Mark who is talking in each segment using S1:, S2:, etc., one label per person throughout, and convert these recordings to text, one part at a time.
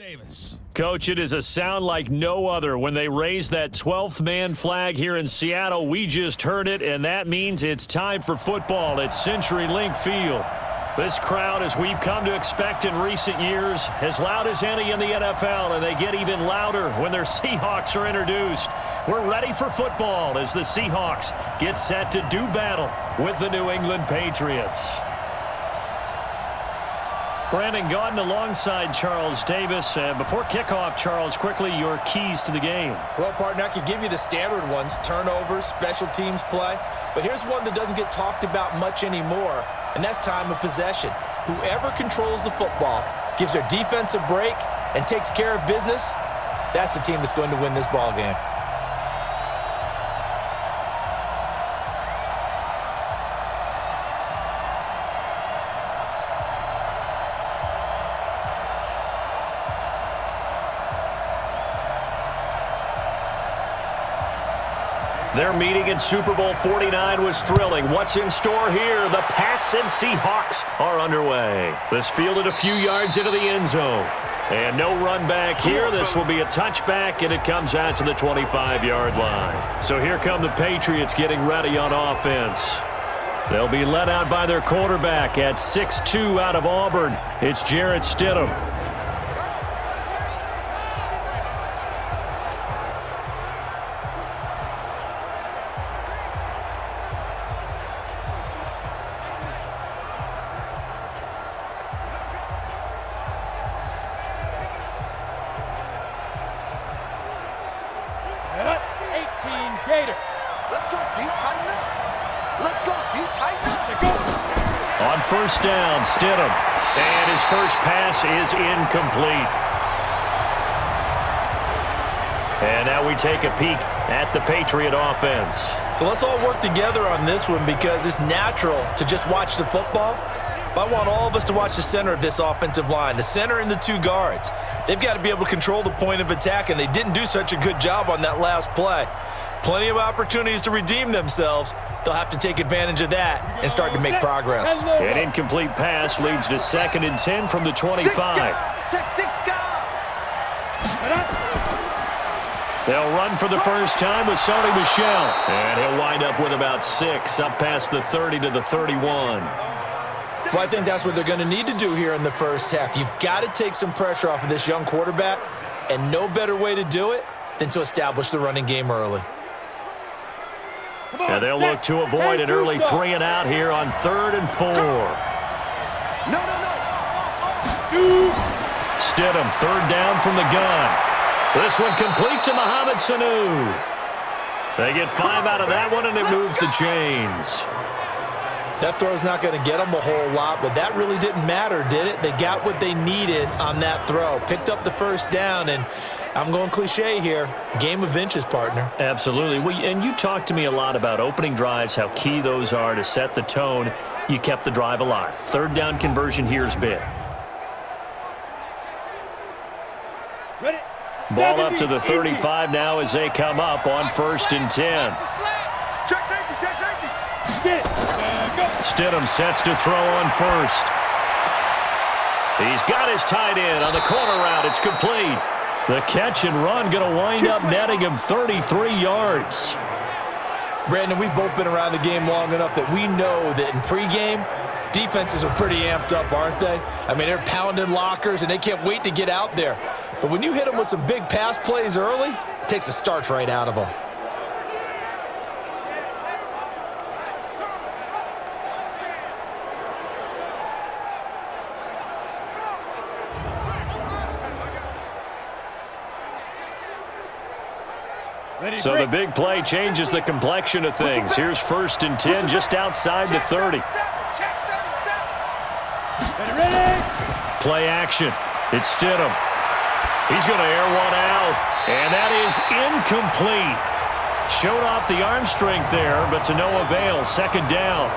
S1: Davis.
S2: Coach, it is a sound like no other when they raise that 12th man flag here in Seattle. We just heard it, and that means it's time for football at CenturyLink Field. This crowd, as we've come to expect in recent years, as loud as any in the NFL, and they get even louder when their Seahawks are introduced. We're ready for football as the Seahawks get set to do battle with the New England Patriots. Brandon Gaudin alongside Charles Davis. Before kickoff, Charles, quickly your keys to the game.
S3: Well, partner, I could give you the standard ones, turnovers, special teams play. But here's one that doesn't get talked about much anymore, and that's time of possession. Whoever controls the football, gives their defense a break, and takes care of business, that's the team that's going to win this ball game.
S2: Their meeting in Super Bowl 49 was thrilling. What's in store here? The Pats and Seahawks are underway. This fielded a few yards into the end zone. And no run back here. This will be a touchback, and it comes out to the 25-yard line. So here come the Patriots getting ready on offense. They'll be led out by their quarterback at 6'2" out of Auburn. It's Jarrett Stidham. On first down, Stidham. And his first pass is incomplete. And now we take a peek at the Patriot offense.
S3: So let's all work together on this one because it's natural to just watch the football. But I want all of us to watch the center of this offensive line, the center and the two guards. They've got to be able to control the point of attack, and they didn't do such a good job on that last play. Plenty of opportunities to redeem themselves. They'll have to take advantage of that and start to make progress.
S2: An incomplete pass leads to 2nd and 10 from the 25. They'll run for the first time with Sony Michel. And he'll wind up with about 6, up past the 30 to the 31.
S3: Well, I think that's what they're going to need to do here in the first half. You've got to take some pressure off of this young quarterback, and no better way to do it than to establish the running game early.
S2: And they'll look to avoid an early 3 and out here on 3rd and 4. Stidham, 3rd down from the gun. This one complete to Mohamed Sanu. They get 5 out of that one, and it moves the chains.
S3: That throw's not going to get them a whole lot, but that really didn't matter, did it? They got what they needed on that throw. Picked up the first down, and I'm going cliche here. Game of inches, partner.
S2: Absolutely. And you talked to me a lot about opening drives, how key those are to set the tone. You kept the drive alive. 3rd down conversion here is big. Ball up to the 35 now as they come up on 1st and 10. Stidham sets to throw on 1st. He's got his tight end on the corner route. It's complete. The catch and run going to wind up netting him 33 yards.
S3: Brandon, we've both been around the game long enough that we know that in pregame, defenses are pretty amped up, aren't they? I mean, they're pounding lockers, and they can't wait to get out there. But when you hit them with some big pass plays early, it takes the starch right out of them.
S2: So the big play changes the complexion of things. Here's 1st and 10 just outside the 30. Play action. It's Stidham. He's going to air one out, and that is incomplete. Showed off the arm strength there, but to no avail. 2nd down.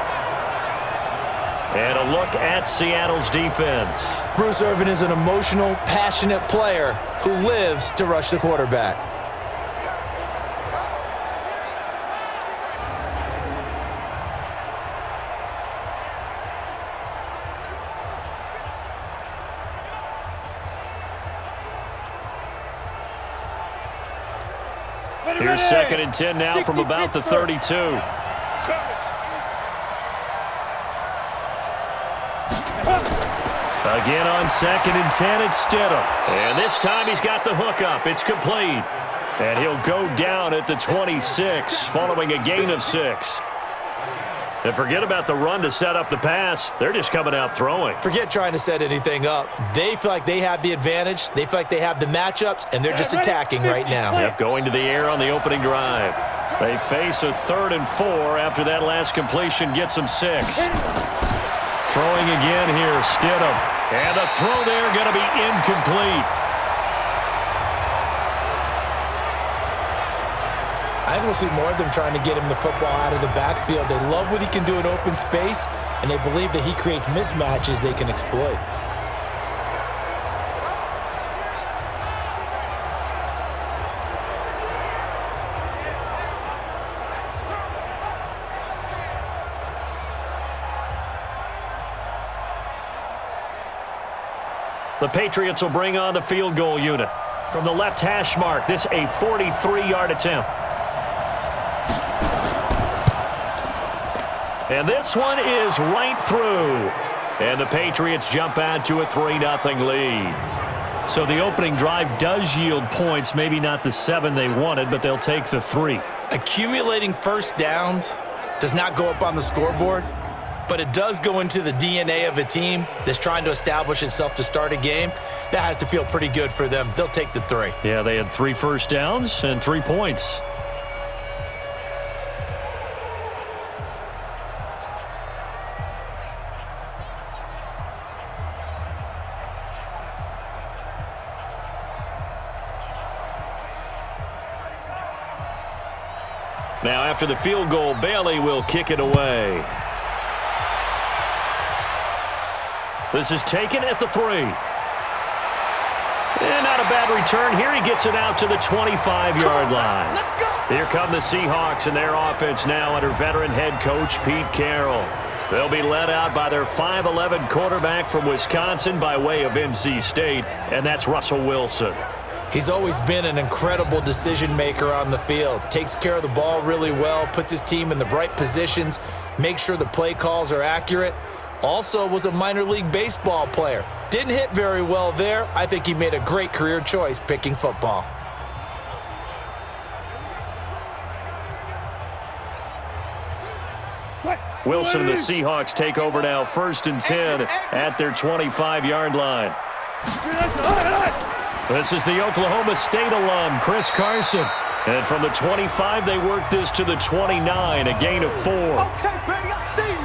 S2: And a look at Seattle's defense.
S3: Bruce Irvin is an emotional, passionate player who lives to rush the quarterback.
S2: Here's 2nd and 10 now from about the 32. Again on 2nd and 10, it's Stidham. And this time he's got the hook up. It's complete. And he'll go down at the 26 following a gain of 6. And forget about the run to set up the pass. They're just coming out throwing.
S3: Forget trying to set anything up. They feel like they have the advantage. They feel like they have the matchups, and they're just attacking right now.
S2: Yep, going to the air on the opening drive. They face a 3rd and 4 after that last completion gets them 6. Throwing again here, Stidham. And the throw there going to be incomplete.
S3: I think we'll see more of them trying to get him the football out of the backfield. They love what he can do in open space, and they believe that he creates mismatches they can exploit.
S2: The Patriots will bring on the field goal unit. From the left hash mark, this a 43-yard attempt. And this one is right through. And the Patriots jump out to a 3-0 lead. So the opening drive does yield points, maybe not the 7 they wanted, but they'll take the 3.
S3: Accumulating first downs does not go up on the scoreboard, but it does go into the DNA of a team that's trying to establish itself to start a game. That has to feel pretty good for them. They'll take the 3.
S2: Yeah, they had 3 first downs and 3 points. Now after the field goal, Bailey will kick it away. This is taken at the 3. And not a bad return here. He gets it out to the 25-yard line. Here come the Seahawks and their offense now under veteran head coach Pete Carroll. They'll be led out by their 5'11 quarterback from Wisconsin by way of NC State, and that's Russell Wilson.
S3: He's always been an incredible decision maker on the field. Takes care of the ball really well, puts his team in the right positions, makes sure the play calls are accurate. Also was a minor league baseball player. Didn't hit very well there. I think he made a great career choice picking football.
S2: Wilson and the Seahawks take over now, 1st and 10 at their 25-yard line. This is the Oklahoma State alum, Chris Carson. And from the 25, they work this to the 29, a gain of 4.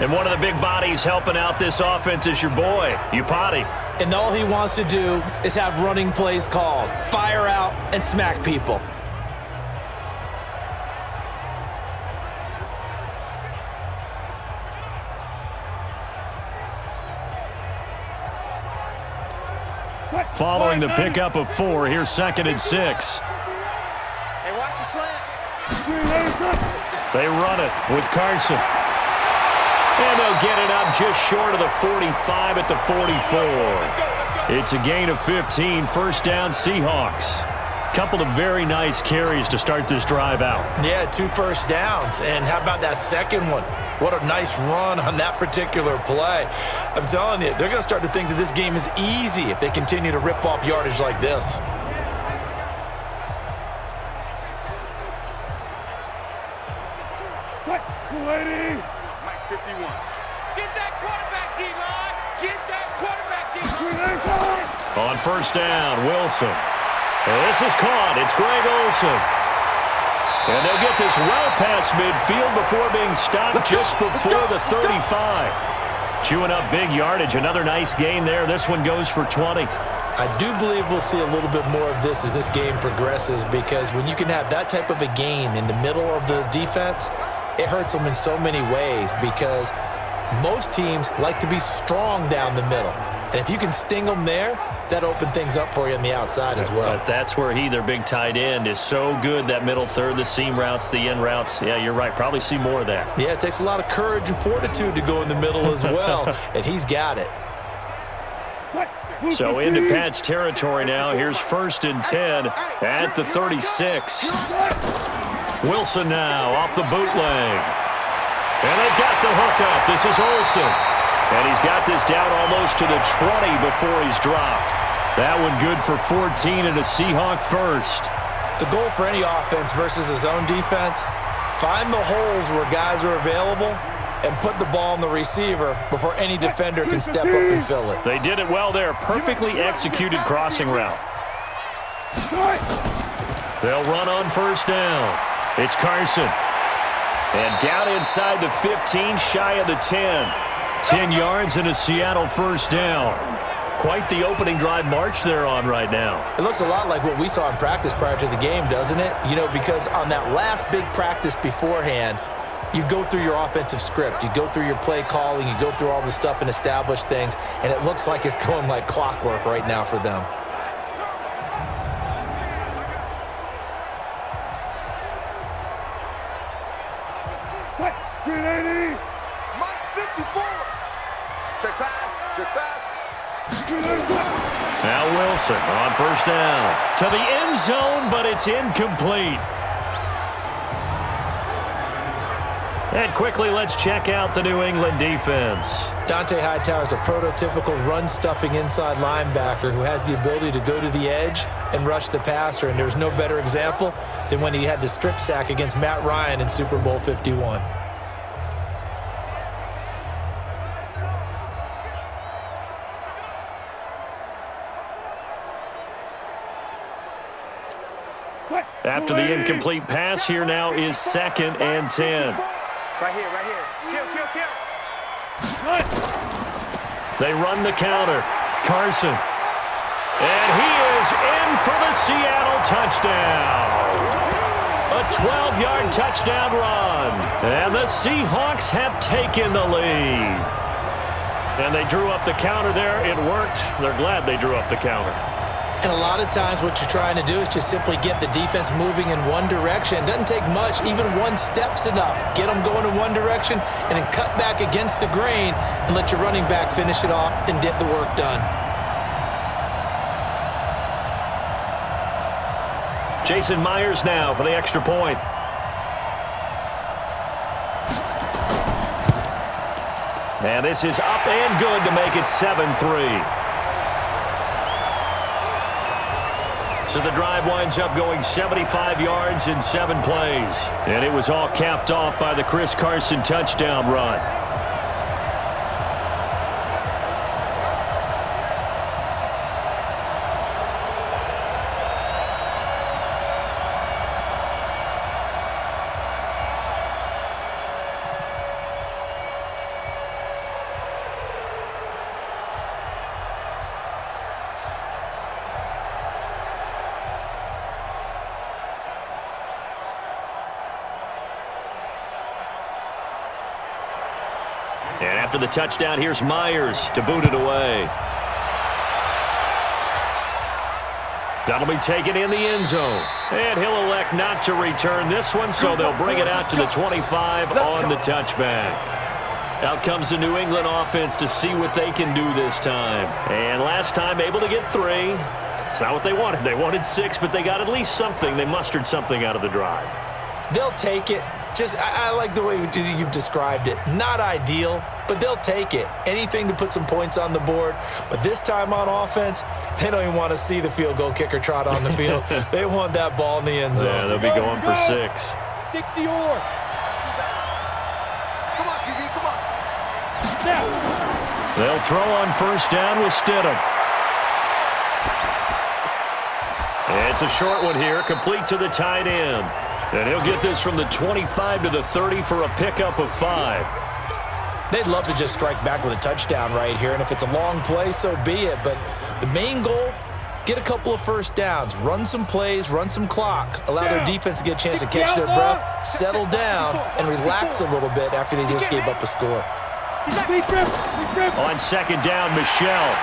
S2: And one of the big bodies helping out this offense is your boy, Upati.
S3: And all he wants to do is have running plays called. Fire out and smack people.
S2: Following the pickup of 4, here's 2nd and 6.
S1: Hey, watch the slant.
S2: They run it with Carson. And they'll get it up just short of the 45 at the 44. It's a gain of 15, 1st down Seahawks. Couple of very nice carries to start this drive out.
S3: Yeah, 2 first downs. And how about that second one? What a nice run on that particular play. I'm telling you, they're going to start to think that this game is easy if they continue to rip off yardage like this.
S1: Mike 51. Get that quarterback, D-line. Get that quarterback, D-line.
S2: On 1st down, Wilson. This is caught. It's Greg Olsen. And they'll get this well past midfield before being stopped just before the 35. Chewing up big yardage. Another nice gain there. This one goes for 20.
S3: I do believe we'll see a little bit more of this as this game progresses, because when you can have that type of a gain in the middle of the defense, it hurts them in so many ways, because most teams like to be strong down the middle. And if you can sting them there, that opens things up for you on the outside as well.
S2: But that's where their big tight end, is so good, that middle third, the seam routes, the in routes. Yeah, you're right. Probably see more of that.
S3: Yeah, it takes a lot of courage and fortitude to go in the middle as well, and he's got it.
S2: So into Pat's territory now. Here's 1st and 10 at the 36. Wilson now off the bootleg. And they've got the hookup. This is Olsen. And he's got this down almost to the 20 before he's dropped. That one good for 14 and a Seahawk first.
S3: The goal for any offense versus his own defense, find the holes where guys are available and put the ball on the receiver before any defender can step up and fill it.
S2: They did it well there. Perfectly executed crossing route. They'll run on 1st down. It's Carson. And down inside the 15, shy of the 10. 10 yards and a Seattle 1st down. Quite the opening drive march they're on right now.
S3: It looks a lot like what we saw in practice prior to the game, doesn't it? You know, because on that last big practice beforehand, you go through your offensive script. You go through your play calling. You go through all the stuff and establish things. And it looks like it's going like clockwork right now for them.
S1: Check pass. Check pass.
S2: Now Wilson on 1st down. To the end zone, but it's incomplete. And quickly, let's check out the New England defense.
S3: Donte Hightower is a prototypical run-stuffing inside linebacker who has the ability to go to the edge and rush the passer, and there's no better example than when he had the strip sack against Matt Ryan in Super Bowl 51.
S2: After the incomplete pass, here now is 2nd and 10.
S1: Right here, right here. Kill, kill, kill.
S2: They run the counter. Carson. And he is in for the Seattle touchdown. A 12-yard touchdown run. And the Seahawks have taken the lead. And they drew up the counter there. It worked. They're glad they drew up the counter.
S3: And a lot of times what you're trying to do is just simply get the defense moving in one direction. It doesn't take much. Even one step's enough. Get them going in one direction and then cut back against the grain and let your running back finish it off and get the work done.
S2: Jason Myers now for the extra point. And this is up and good to make it 7-3. So the drive winds up going 75 yards in 7 plays. And it was all capped off by the Chris Carson touchdown run. And after the touchdown, here's Myers to boot it away. That'll be taken in the end zone. And he'll elect not to return this one, so they'll bring it out to the 25 on the touchback. Out comes the New England offense to see what they can do this time. And last time, able to get 3. It's not what they wanted. They wanted 6, but they got at least something. They mustered something out of the drive.
S3: They'll take it. I like the way you've described it. Not ideal, but they'll take it. Anything to put some points on the board. But this time on offense, they don't even want to see the field goal kicker trot on the field. They want that ball in the end zone.
S2: Yeah, they'll be going for 6.
S1: 60 or. Come on, QB, come on. Now.
S2: They'll throw on 1st down with Stidham. It's a short one here, complete to the tight end. And he'll get this from the 25 to the 30 for a pickup of 5.
S3: They'd love to just strike back with a touchdown right here, and if it's a long play, so be it. But the main goal, get a couple of 1st downs, run some plays, run some clock, allow their defense to get a chance to catch their breath, settle down, and relax a little bit after they just gave up a score.
S2: On 2nd down, Michel.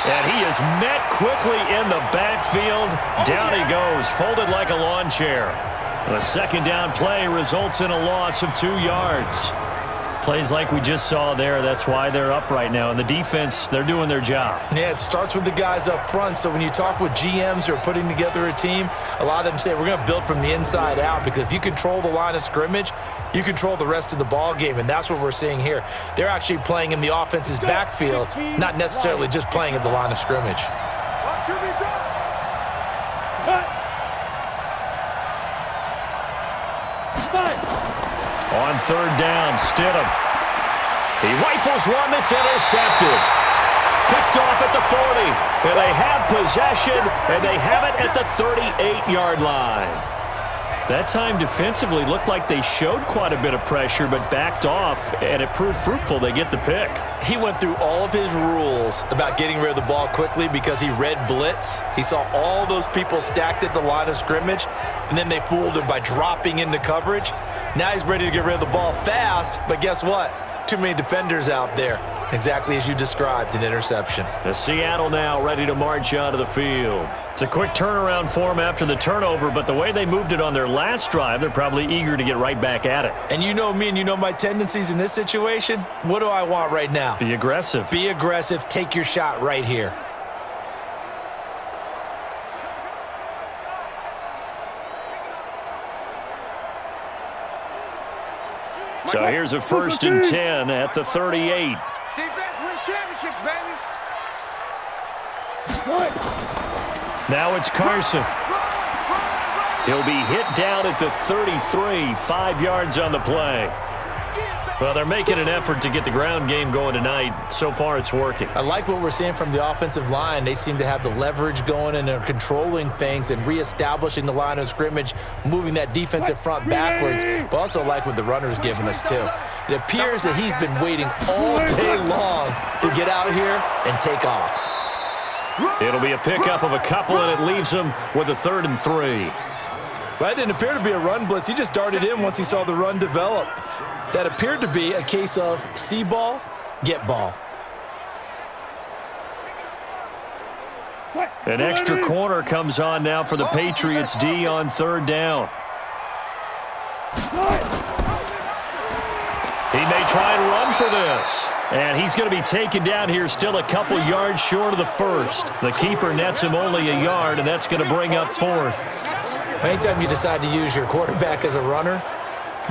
S2: And he is met quickly in the backfield. Down he goes, folded like a lawn chair. The 2nd down play results in a loss of 2 yards. Plays like we just saw there, that's why they're up right now. And the defense, they're doing their job.
S3: Yeah, it starts with the guys up front. So when you talk with GMs who are putting together a team, a lot of them say we're going to build from the inside out, because if you control the line of scrimmage, you control the rest of the ball game, and that's what we're seeing here. They're actually playing in the offense's backfield, not necessarily just playing at the line of scrimmage.
S2: On third down, Stidham. He rifles one that's intercepted. Picked off at the 40. And they have possession, and they have it at the 38-yard line. That time defensively looked like they showed quite a bit of pressure but backed off, and it proved fruitful. They get the pick.
S3: He went through all of his rules about getting rid of the ball quickly because he read blitz. He saw all those people stacked at the line of scrimmage, and then they fooled him by dropping into coverage. Now he's ready to get rid of the ball fast, but guess what? Too many defenders out there. Exactly as you described, an interception.
S2: The Seattle now ready to march onto the field. It's a quick turnaround for them after the turnover, but the way they moved it on their last drive, they're probably eager to get right back at it.
S3: And you know me and you know my tendencies in this situation. What do I want right now?
S2: Be aggressive.
S3: Be aggressive. Take your shot right here.
S2: So here's a 1st and 10 at the 38.
S1: Defense wins championships, baby.
S2: Now it's Carson. He'll be hit down at the 33, 5 yards on the play. Well, they're making an effort to get the ground game going tonight. So far, it's working.
S3: I like what we're seeing from the offensive line. They seem to have the leverage going, and they're controlling things and reestablishing the line of scrimmage, moving that defensive front backwards. But also like what the runner's giving us, too. It appears that he's been waiting all day long to get out here and take off.
S2: It'll be a pickup of a couple, and it leaves them with a 3rd and 3.
S3: That didn't appear to be a run blitz. He just darted in once he saw the run develop. That appeared to be a case of see ball, get ball.
S2: An extra corner comes on now for the Patriots D on 3rd down. He may try and run for this. And he's going to be taken down here still a couple yards short of the 1st. The keeper nets him only a yard, and that's going to bring up 4th.
S3: Anytime you decide to use your quarterback as a runner,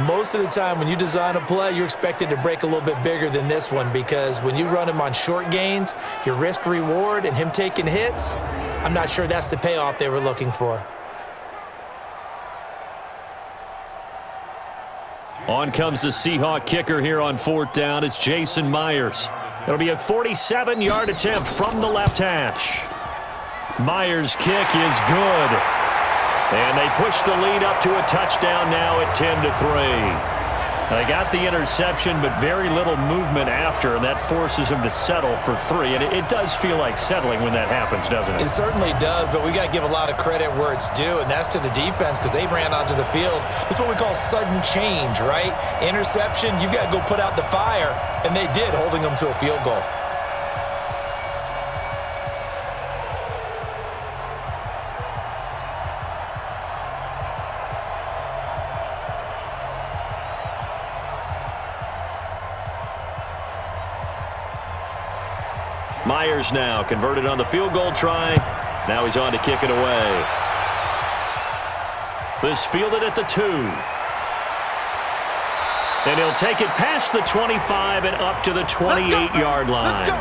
S3: most of the time when you design a play, you're expected to break a little bit bigger than this one, because when you run him on short gains, your risk-reward and him taking hits, I'm not sure that's the payoff they were looking for.
S2: On comes the Seahawk kicker here on 4th down. It's Jason Myers. It'll be a 47-yard attempt from the left hash. Myers' kick is good. And they push the lead up to a touchdown now at 10-3. They got the interception, but very little movement after, and that forces them to settle for 3. And it does feel like settling when that happens, doesn't it?
S3: It certainly does, but we got to give a lot of credit where it's due, and that's to the defense, because they ran onto the field. This is what we call sudden change, right? Interception, you've got to go put out the fire, and they did, holding them to a field goal.
S2: Myers now converted on the field goal try. Now he's on to kick it away. This fielded at the 2. And he'll take it past the 25 and up to the 28-yard line.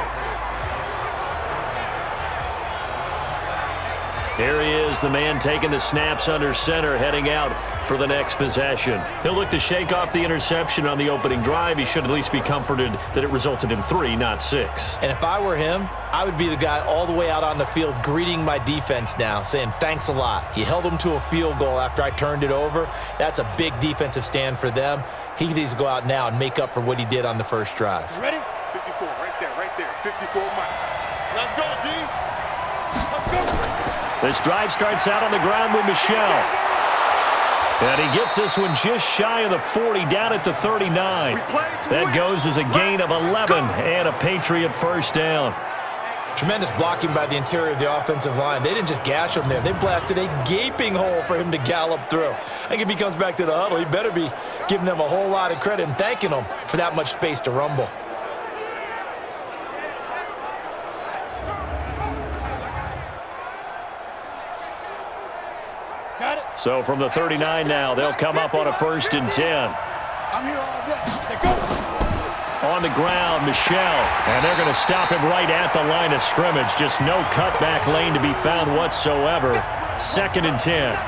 S2: Here he is, the man taking the snaps under center, heading out for the next possession. He'll look to shake off the interception on the opening drive. He should at least be comforted that it resulted in 3, not 6.
S3: And if I were him, I would be the guy all the way out on the field greeting my defense now, saying thanks a lot. He held them to a field goal after I turned it over. That's a big defensive stand for them. He needs to go out now and make up for what he did on the first drive.
S1: Ready? 54, right there. 54 Mike. Let's go, D. Let's go.
S2: This drive starts out on the ground with Michel. And he gets this one just shy of the 40, down at the 39. That goes as a gain of 11 and a Patriot first down.
S3: Tremendous blocking by the interior of the offensive line. They didn't just gash him there. They blasted a gaping hole for him to gallop through. I think if he comes back to the huddle, he better be giving them a whole lot of credit and thanking them for that much space to rumble.
S4: Got it.
S2: So from the 39 now, they'll come up on a 1st and 10.
S1: I'm here all day.
S4: Let go.
S2: On the ground, Michel. And they're going to stop him right at the line of scrimmage. Just no cutback lane to be found whatsoever. 2nd and 10.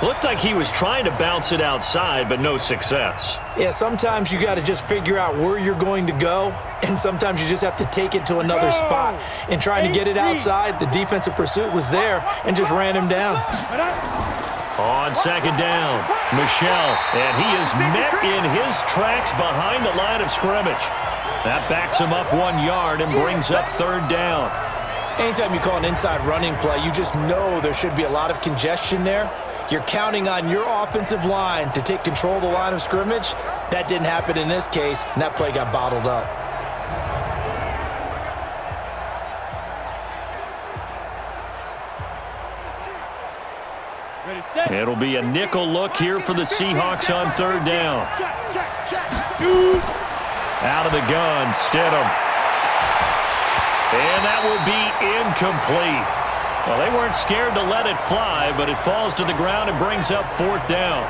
S2: Looked like he was trying to bounce it outside, but no success.
S3: Yeah, sometimes you got to just figure out where you're going to go, and sometimes you just have to take it to another spot. And trying to get it outside, the defensive pursuit was there and just ran him down.
S2: On 2nd down, Michel, and he is met in his tracks behind the line of scrimmage. That backs him up 1 yard and brings up 3rd down.
S3: Anytime you call an inside running play, you just know there should be a lot of congestion there. You're counting on your offensive line to take control of the line of scrimmage. That didn't happen in this case, and that play got bottled up.
S4: Ready, set.
S2: It'll be a nickel look here for the Seahawks on 3rd down.
S4: Shoot.
S2: Out of the gun, Stidham. And that will be incomplete. Well, they weren't scared to let it fly, but it falls to the ground and brings up 4th down.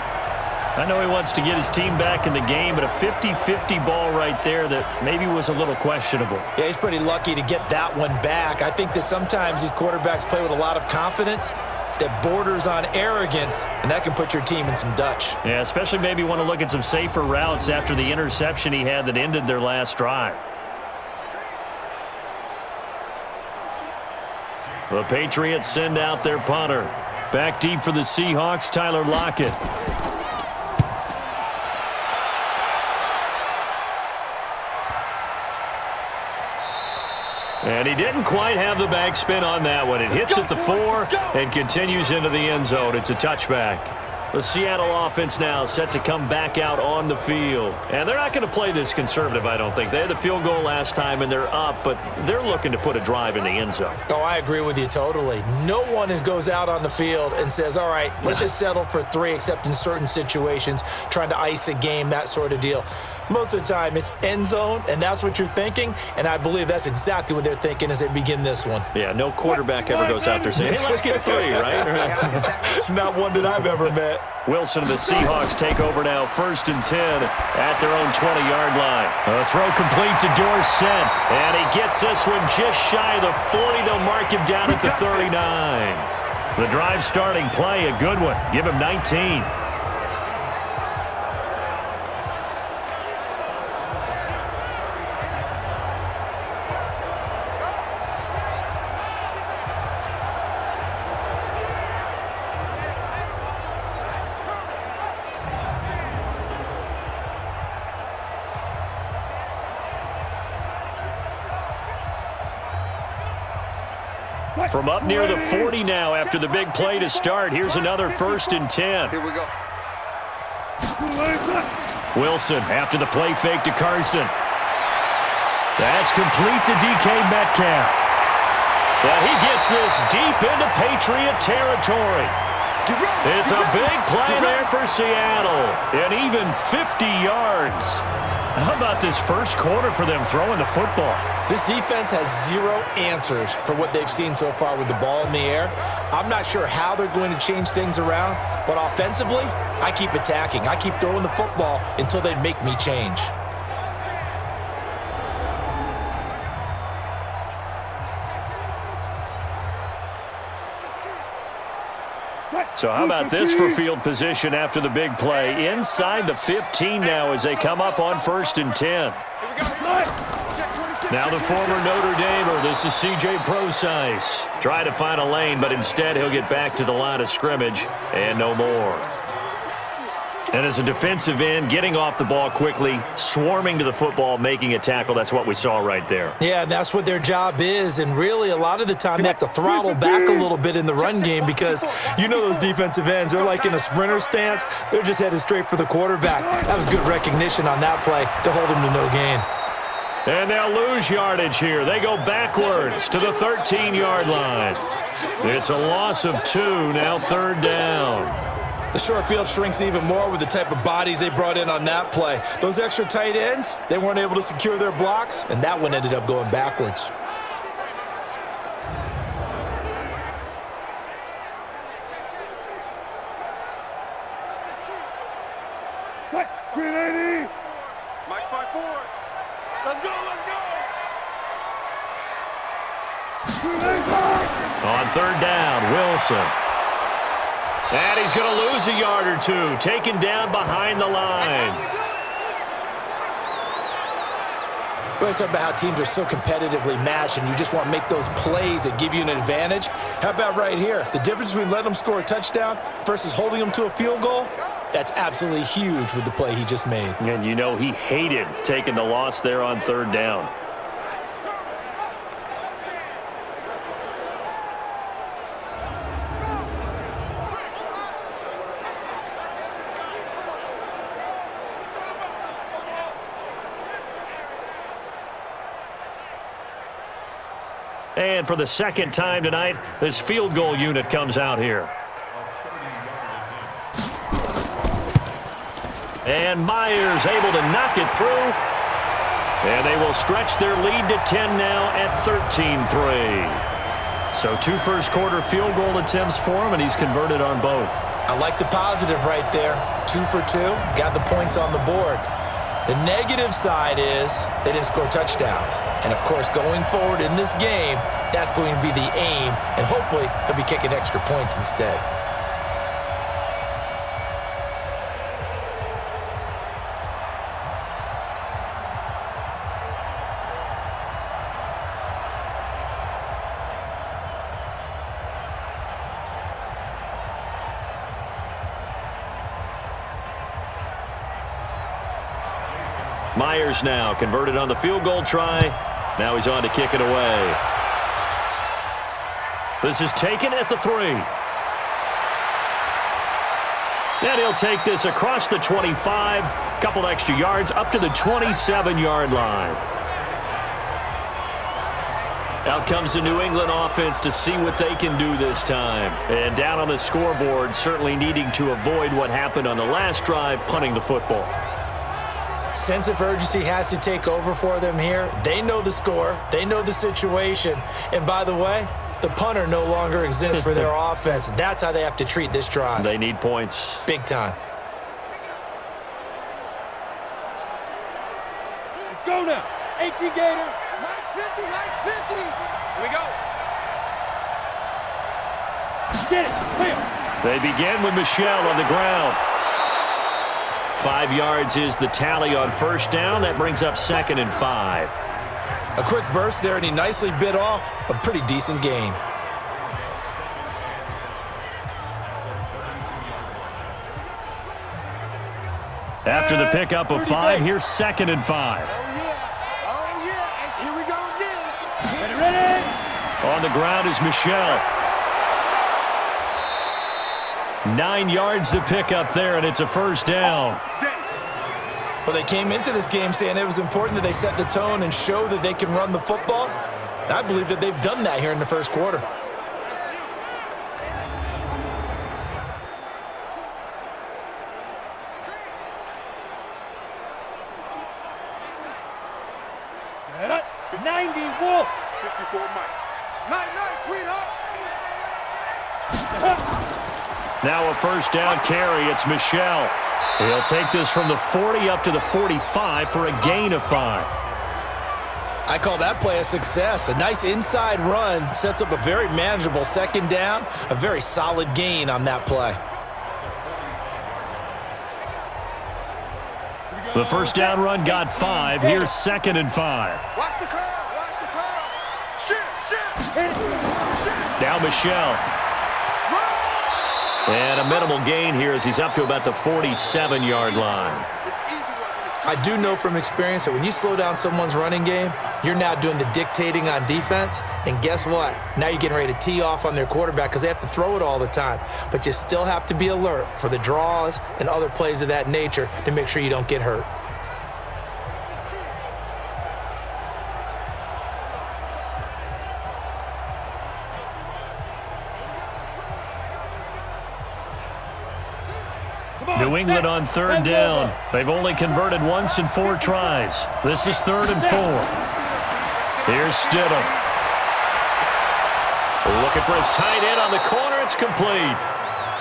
S2: I know he wants to get his team back in the game, but a 50-50 ball right there that maybe was a little questionable.
S3: Yeah, he's pretty lucky to get that one back. I think that sometimes these quarterbacks play with a lot of confidence that borders on arrogance, and that can put your team in some Dutch.
S2: Yeah, especially maybe want to look at some safer routes after the interception he had that ended their last drive. The Patriots send out their punter. Back deep for the Seahawks, Tyler Lockett. And he didn't quite have the backspin on that one. It hits at the 4 and continues into the end zone. It's a touchback. The Seattle offense now set to come back out on the field. And they're not going to play this conservative, I don't think. They had the field goal last time, and they're up, but they're looking to put a drive in the end zone.
S3: Oh, I agree with you totally. No one goes out on the field and says, all right, let's just settle for 3, except in certain situations, trying to ice a game, that sort of deal. Most of the time, it's end zone, and that's what you're thinking, and I believe that's exactly what they're thinking as they begin this one.
S2: Yeah, no quarterback ever goes out there saying, hey, let's get 3, right?
S3: Not one that I've ever met.
S2: Wilson and the Seahawks take over now, 1st and 10 at their own 20-yard line. A throw complete to Dorsett, and he gets this one just shy of the 40. They'll mark him down at the 39. The drive starting play, a good one. Give him 19. From up near the 40 now after the big play to start. Here's another 1st and 10.
S1: Here we go.
S2: Wilson after the play fake to Carson. That's complete to DK Metcalf. But he gets this deep into Patriot territory. It's a big play there for Seattle. And even 50 yards. How about this first quarter for them throwing the football?
S3: This defense has 0 answers for what they've seen so far with the ball in the air. I'm not sure how they're going to change things around, but offensively, I keep attacking. I keep throwing the football until they make me change.
S2: So how about this for field position after the big play? Inside the 15 now as they come up on 1st and 10. Now the former Notre Damer, this is C.J. Procise. Try to find a lane, but instead he'll get back to the line of scrimmage and no more. And as a defensive end, getting off the ball quickly, swarming to the football, making a tackle, that's what we saw right there.
S3: Yeah, that's what their job is, and really a lot of the time they have to throttle back a little bit in the run game because you know those defensive ends, they're like in a sprinter stance. They're just headed straight for the quarterback. That was good recognition on that play to hold him to no gain.
S2: And they'll lose yardage here. They go backwards to the 13-yard line. It's a loss of 2, now 3rd down.
S3: The short field shrinks even more with the type of bodies they brought in on that play. Those extra tight ends, they weren't able to secure their blocks, and that one ended up going backwards.
S1: Green 80. Mike's 5-4. Let's go, let's go.
S2: On 3rd down, Wilson. And he's going to lose a yard or 2, taken down behind the line.
S3: We always talk about how teams are so competitively matched and you just want to make those plays that give you an advantage. How about right here? The difference between letting them score a touchdown versus holding them to a field goal, that's absolutely huge with the play he just made.
S2: And you know he hated taking the loss there on 3rd down. And for the 2nd time tonight, this field goal unit comes out here. And Myers able to knock it through. And they will stretch their lead to 10 now at 13-3. So 2 first-quarter field goal attempts for him, and he's converted on both.
S3: I like the positive right there. 2 for 2, got the points on the board. The negative side is they didn't score touchdowns. And, of course, going forward in this game, that's going to be the aim, and hopefully he'll be kicking extra points instead.
S2: Myers now converted on the field goal try. Now he's on to kick it away. This is taken at the 3. And he'll take this across the 25. Couple extra yards up to the 27-yard line. Out comes the New England offense to see what they can do this time. And down on the scoreboard, certainly needing to avoid what happened on the last drive, punting the football.
S3: Sense of urgency has to take over for them here. They know the score. They know the situation. And by the way, the punter no longer exists for their offense. That's how they have to treat this drive.
S2: They need points.
S3: Big time.
S4: Let's go now. 18 Gator. Mike's 50, Mike's 50. Here we go. Get it. Clear.
S2: They begin with Michelle on the ground. 5 yards is the tally on 1st down. That brings up 2nd and 5.
S3: A quick burst there, and he nicely bit off a pretty decent gain.
S2: After the pickup of 5, here's 2nd and 5.
S1: Oh, yeah. And here we go again.
S4: Ready.
S2: On the ground is Michelle. 9 yards to pick up there, and it's a 1st down.
S3: Well, they came into this game saying it was important that they set the tone and show that they can run the football. And I believe that they've done that here in the 1st quarter.
S4: Set up. 90 Wolf.
S1: 54 Mike. Nice, sweetheart.
S2: Now a 1st down carry. It's Michelle. He'll take this from the 40 up to the 45 for a gain of 5.
S3: I call that play a success. A nice inside run sets up a very manageable 2nd down, a very solid gain on that play.
S2: The 1st down run got 5. Here's 2nd and 5.
S1: Watch the curl, watch the curl. Shit.
S2: Now Michelle. And a minimal gain here as he's up to about the 47-yard line.
S3: I do know from experience that when you slow down someone's running game, you're now doing the dictating on defense. And guess what? Now you're getting ready to tee off on their quarterback because they have to throw it all the time. But you still have to be alert for the draws and other plays of that nature to make sure you don't get hurt.
S2: New England on third down. They've only converted once in 4 tries. This is 3rd and 4. Here's Stidham. Looking for his tight end on the corner. It's complete.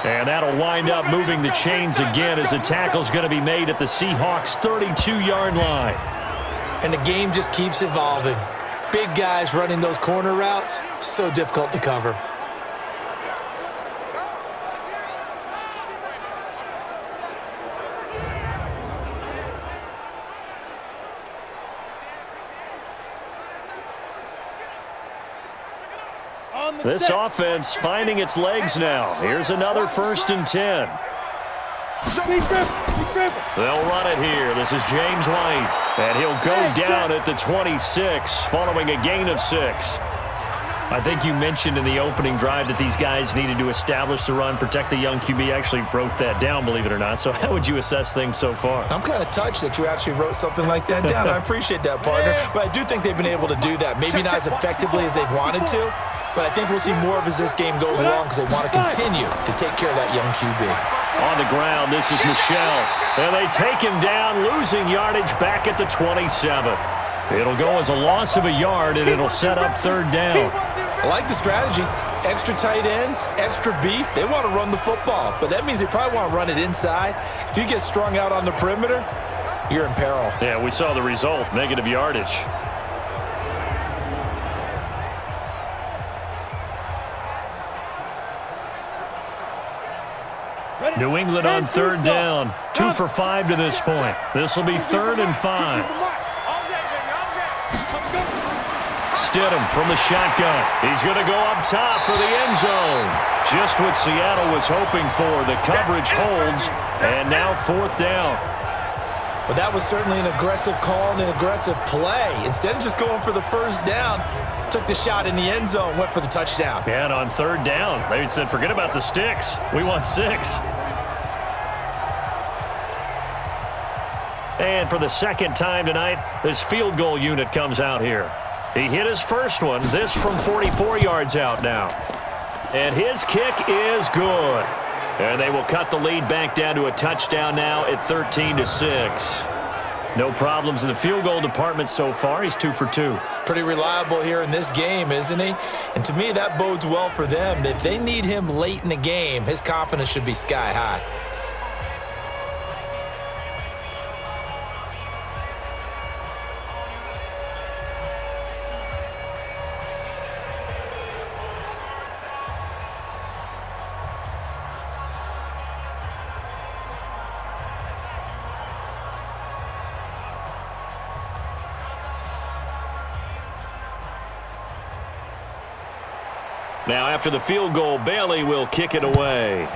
S2: And that'll wind up moving the chains again as the tackle's going to be made at the Seahawks' 32-yard line.
S3: And the game just keeps evolving. Big guys running those corner routes, so difficult to cover.
S2: This offense finding its legs now. Here's another 1st and 10. They'll run it here. This is James White. And he'll go down at the 26 following a gain of 6. I think you mentioned in the opening drive that these guys needed to establish the run, protect the young QB. I actually wrote that down, believe it or not. So how would you assess things so far?
S3: I'm kind of touched that you actually wrote something like that down. I appreciate that, partner. But I do think they've been able to do that. Maybe not as effectively as they've wanted to, but I think we'll see more of as this game goes along because they want to continue to take care of that young QB.
S2: On the ground, this is Michel. And they take him down, losing yardage back at the 27. It'll go as a loss of a yard, and it'll set up 3rd down.
S3: I like the strategy. Extra tight ends, extra beef. They want to run the football, but that means they probably want to run it inside. If you get strung out on the perimeter, you're in peril.
S2: Yeah, we saw the result, negative yardage. New England on 3rd down. 2 for 5 to this point. This will be 3rd and 5. Stidham from the shotgun. He's going to go up top for the end zone. Just what Seattle was hoping for. The coverage holds, and now 4th down.
S3: But that was certainly an aggressive call and an aggressive play. Instead of just going for the 1st down, took the shot in the end zone, went for the touchdown.
S2: Yeah, and on 3rd down, they said, forget about the sticks. We want 6. And for the 2nd time tonight, this field goal unit comes out here. He hit his first one, this from 44 yards out now. And his kick is good. And they will cut the lead back down to a touchdown now at 13-6. No problems in the field goal department so far. He's 2 for 2.
S3: Pretty reliable here in this game, isn't he? And to me, that bodes well for them. If they need him late in the game, his confidence should be sky high.
S2: Now, after the field goal, Bailey will kick it away.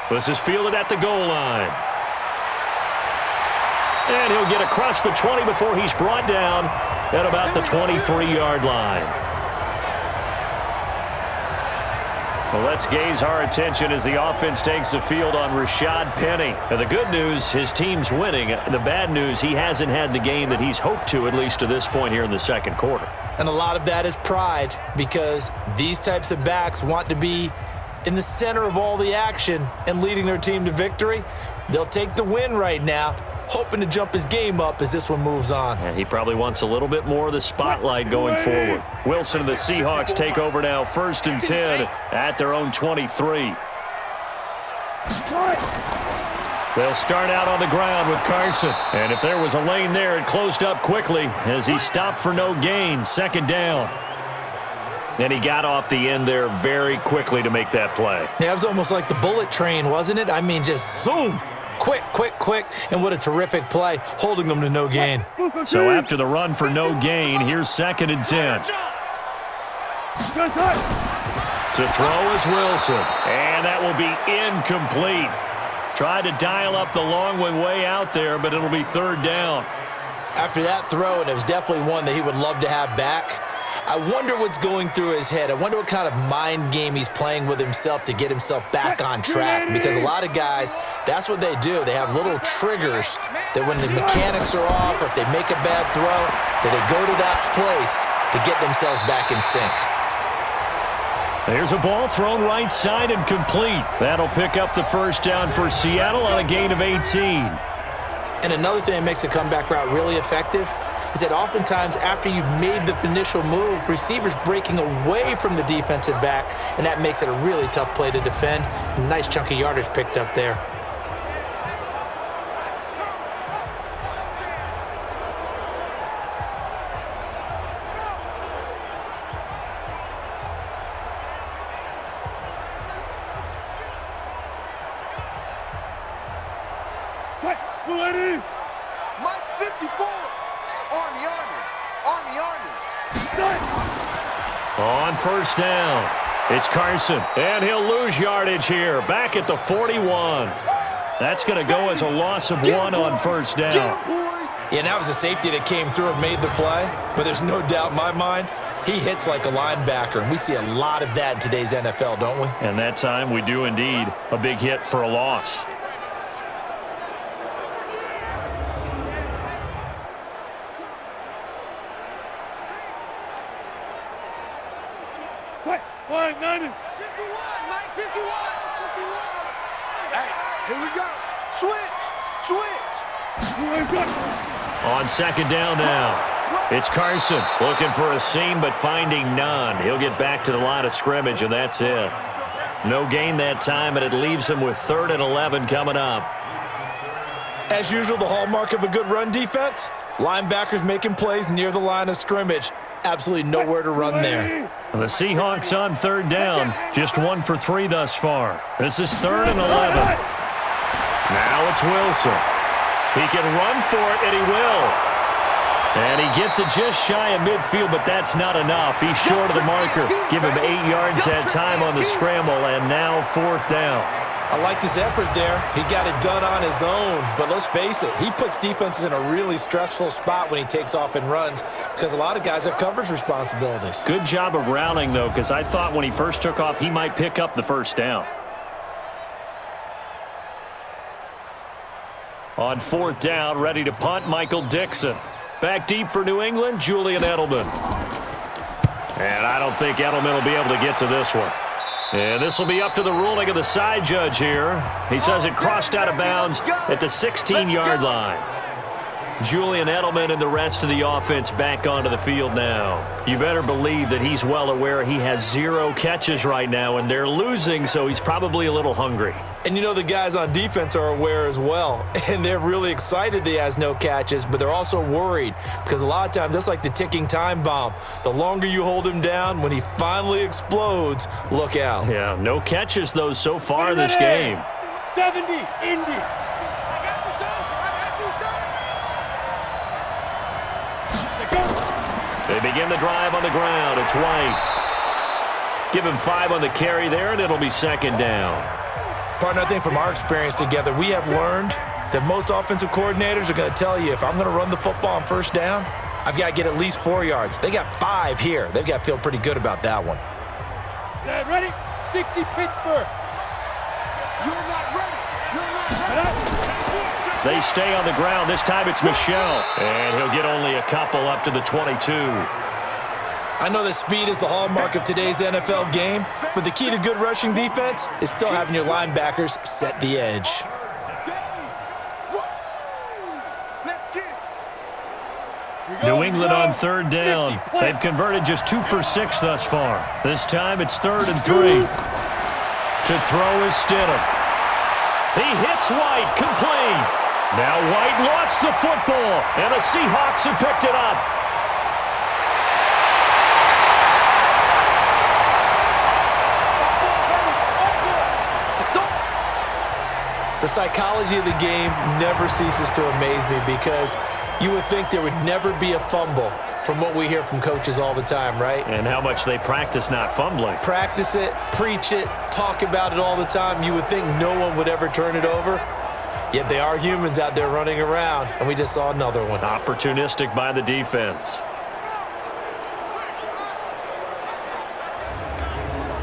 S2: This is fielded at the goal line. And he'll get across the 20 before he's brought down at about the 23-yard line. Well, let's gaze our attention as the offense takes the field on Rashad Penny. Now, the good news, his team's winning. The bad news, he hasn't had the game that he's hoped to, at least to this point here in the 2nd quarter.
S3: And a lot of that is pride, because these types of backs want to be in the center of all the action and leading their team to victory. They'll take the win right now, hoping to jump his game up as this one moves on.
S2: And he probably wants a little bit more of the spotlight going forward. Wilson and the Seahawks take over now, 1st and 10 at their own 23. They'll start out on the ground with Carson. And if there was a lane there, it closed up quickly as he stopped for no gain. 2nd down. And he got off the end there very quickly to make that play.
S3: Yeah, it was almost like the bullet train, wasn't it? I mean, just zoom. Quick, quick, quick. And what a terrific play, holding them to no gain.
S2: So after the run for no gain, here's 2nd and 10. To throw is Wilson. And that will be incomplete. Tried to dial up the long one way out there, but it'll be 3rd down.
S3: After that throw, and it was definitely one that he would love to have back, I wonder what's going through his head. I wonder what kind of mind game he's playing with himself to get himself back on track. Because a lot of guys, that's what they do. They have little triggers that when the mechanics are off, or if they make a bad throw, that they go to that place to get themselves back in sync.
S2: There's a ball thrown right side and complete. That'll pick up the first down for Seattle on a gain of 18.
S3: And another thing that makes a comeback route really effective is that oftentimes after you've made the initial move, receivers breaking away from the defensive back, and that makes it a really tough play to defend. A nice chunk of yardage picked up there.
S4: Mike 54. Army, Army. Army, Army.
S2: On first down, it's Carson, and he'll lose yardage here. Back at the 41. That's going to go as a loss of 1 on first down.
S3: Yeah, and that was a safety that came through and made the play, but there's no doubt in my mind, he hits like a linebacker, and we see a lot of that in today's NFL, don't we?
S2: And that time we do indeed a big hit for a loss.
S4: Flag 90. 51, Mike 51. Hey, here we go. Switch.
S2: On second down now, it's Carson looking for a seam but finding none. He'll get back to the line of scrimmage, and that's it. No gain that time, and it leaves him with 3rd and 11 coming up.
S3: As usual, the hallmark of a good run defense, linebackers making plays near the line of scrimmage. Absolutely nowhere to run there.
S2: The Seahawks on 3rd down, just 1 for 3 thus far. This is 3rd and 11. Now it's Wilson. He can run for it, and he will. And he gets it just shy of midfield, but that's not enough. He's short of the marker. Give him 8 yards that time on the scramble, and now 4th down.
S3: I liked his effort there. He got it done on his own. But let's face it, he puts defenses in a really stressful spot when he takes off and runs because a lot of guys have coverage responsibilities.
S2: Good job of routing, though, because I thought when he first took off, he might pick up the first down. On 4th down, ready to punt, Michael Dixon. Back deep for New England, Julian Edelman. And I don't think Edelman will be able to get to this one. And this will be up to the ruling of the side judge here. He says it crossed out of bounds at the 16-yard line. Julian Edelman and the rest of the offense back onto the field now. You better believe that he's well aware he has 0 catches right now, and they're losing, so he's probably a little hungry.
S3: And you know the guys on defense are aware as well, and they're really excited he has no catches, but they're also worried because a lot of times that's like the ticking time bomb. The longer you hold him down, when he finally explodes, look out.
S2: Yeah, no catches, though, so far in this game.
S4: 70, Indy.
S2: They begin the drive on the ground. It's White. Give him 5 on the carry there, and it'll be 2nd down.
S3: Partner, I think from our experience together, we have learned that most offensive coordinators are going to tell you, if I'm going to run the football on first down, I've got to get at least 4 yards. They got 5 here. They've got to feel pretty good about that one.
S4: Set, ready? 60, Pittsburgh. You're not ready. You're not ready.
S2: They stay on the ground. This time it's Michel. And he'll get only a couple up to the 22.
S3: I know that speed is the hallmark of today's NFL game, but the key to good rushing defense is still having your linebackers set the edge.
S2: New England on 3rd down. They've converted just 2 for 6 thus far. This time it's 3rd and 3. To throw is Stidham. He hits White, complete. Now White lost the football, and the Seahawks have picked it up.
S3: The psychology of the game never ceases to amaze me because you would think there would never be a fumble from what we hear from coaches all the time, right?
S2: And how much they practice not fumbling.
S3: Practice it, preach it, talk about it all the time. You would think no one would ever turn it over. Yet they are humans out there running around, and we just saw another one.
S2: Opportunistic by the defense.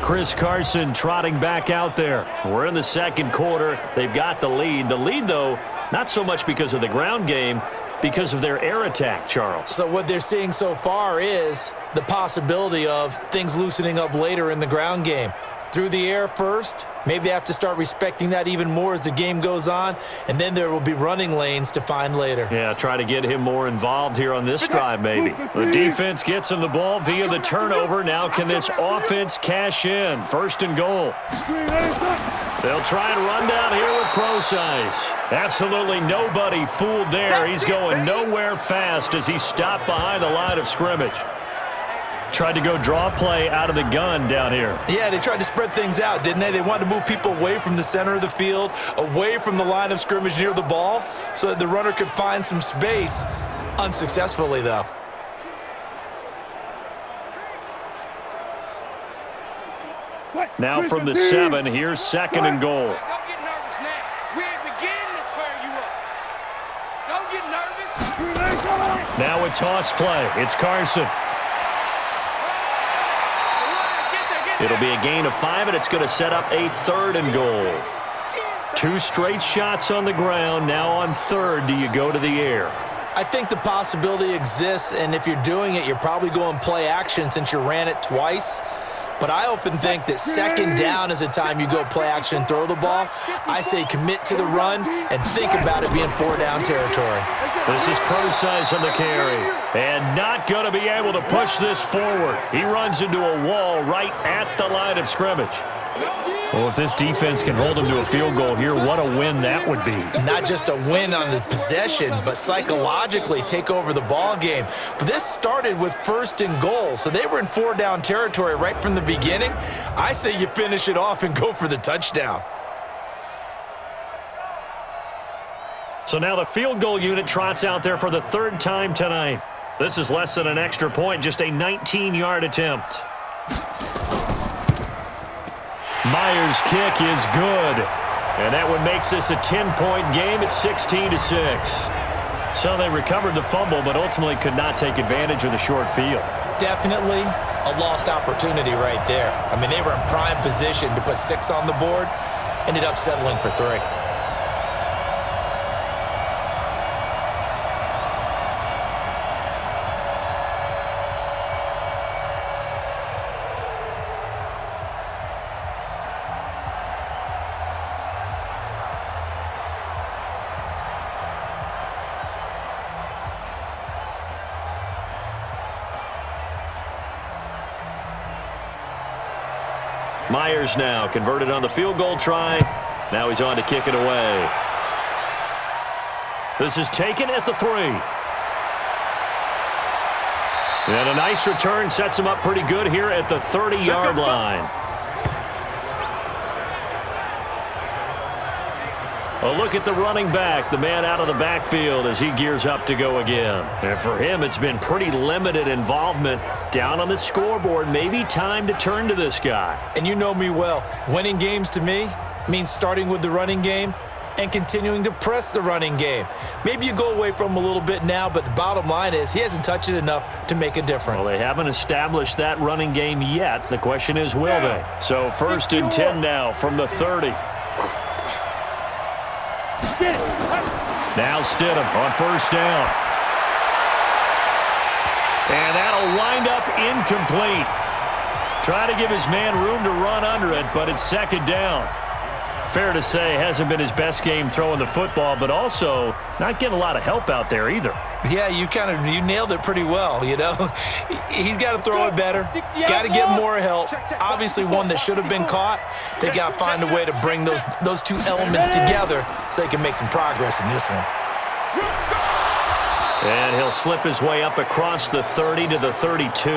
S2: Chris Carson trotting back out there. We're in the 2nd quarter. They've got the lead. The lead, though, not so much because of the ground game, because of their air attack, Charles.
S3: So what they're seeing so far is the possibility of things loosening up later in the ground game. Through the air first, maybe they have to start respecting that even more as the game goes on, and then there will be running lanes to find later.
S2: Yeah, try to get him more involved here on this drive maybe. The defense gets him the ball via the turnover. Now can this offense cash in? 1st and goal. They'll try and run down here with pro size. Absolutely nobody fooled there. He's going nowhere fast as he stopped behind the line of scrimmage. Tried to go draw play out of the gun down here.
S3: Yeah, they tried to spread things out, didn't they? They wanted to move people away from the center of the field, away from the line of scrimmage near the ball, so that the runner could find some space. Unsuccessfully, though.
S2: Now from the 7, here's 2nd and goal.
S4: Don't get nervous now. We ain't beginning to tear you up. Don't get nervous.
S2: Now a toss play. It's Carson. It'll be a gain of 5, and it's going to set up a 3rd and goal. 2 straight shots on the ground. Now on 3rd, do you go to the air?
S3: I think the possibility exists, and if you're doing it, you're probably going play action since you ran it twice. But I often think that 2nd down is a time you go play action and throw the ball. I say commit to the run and think about it being 4-down territory.
S2: This is pro size on the carry. And not going to be able to push this forward. He runs into a wall right at the line of scrimmage. Well, if this defense can hold him to a field goal here, what a win that would be.
S3: Not just a win on the possession, but psychologically take over the ball game. But this started with 1st and goal, so they were in 4-down territory right from the beginning. I say you finish it off and go for the touchdown.
S2: So now the field goal unit trots out there for the 3rd time tonight. This is less than an extra point, just a 19-yard attempt. Myers' kick is good. And that one makes this a 10-point game at 16-6. So they recovered the fumble, but ultimately could not take advantage of the short field.
S3: Definitely a lost opportunity right there. I mean, they were in prime position to put 6 on the board, ended up settling for 3.
S2: Myers now converted on the field goal try. Now he's on to kick it away. This is taken at the 3. And a nice return sets him up pretty good here at the 30-yard line. A look at the running back, the man out of the backfield as he gears up to go again. And for him, it's been pretty limited involvement down on the scoreboard. Maybe time to turn to this guy.
S3: And you know me well. Winning games to me means starting with the running game and continuing to press the running game. Maybe you go away from him a little bit now, but the bottom line is he hasn't touched it enough to make a difference.
S2: Well, they haven't established that running game yet. The question is, will they? So 1st and 10 now from the 30. Now Stidham on 1st down. And that'll wind up incomplete. Try to give his man room to run under it, but it's 2nd down. Fair to say, hasn't been his best game throwing the football, but also not getting a lot of help out there either.
S3: Yeah, you nailed it pretty well, you know. He's got to throw it better. Got to get more help. Obviously one that should have been caught. They got to find a way to bring those 2 elements together so they can make some progress in this one.
S2: And he'll slip his way up across the 30 to the 32.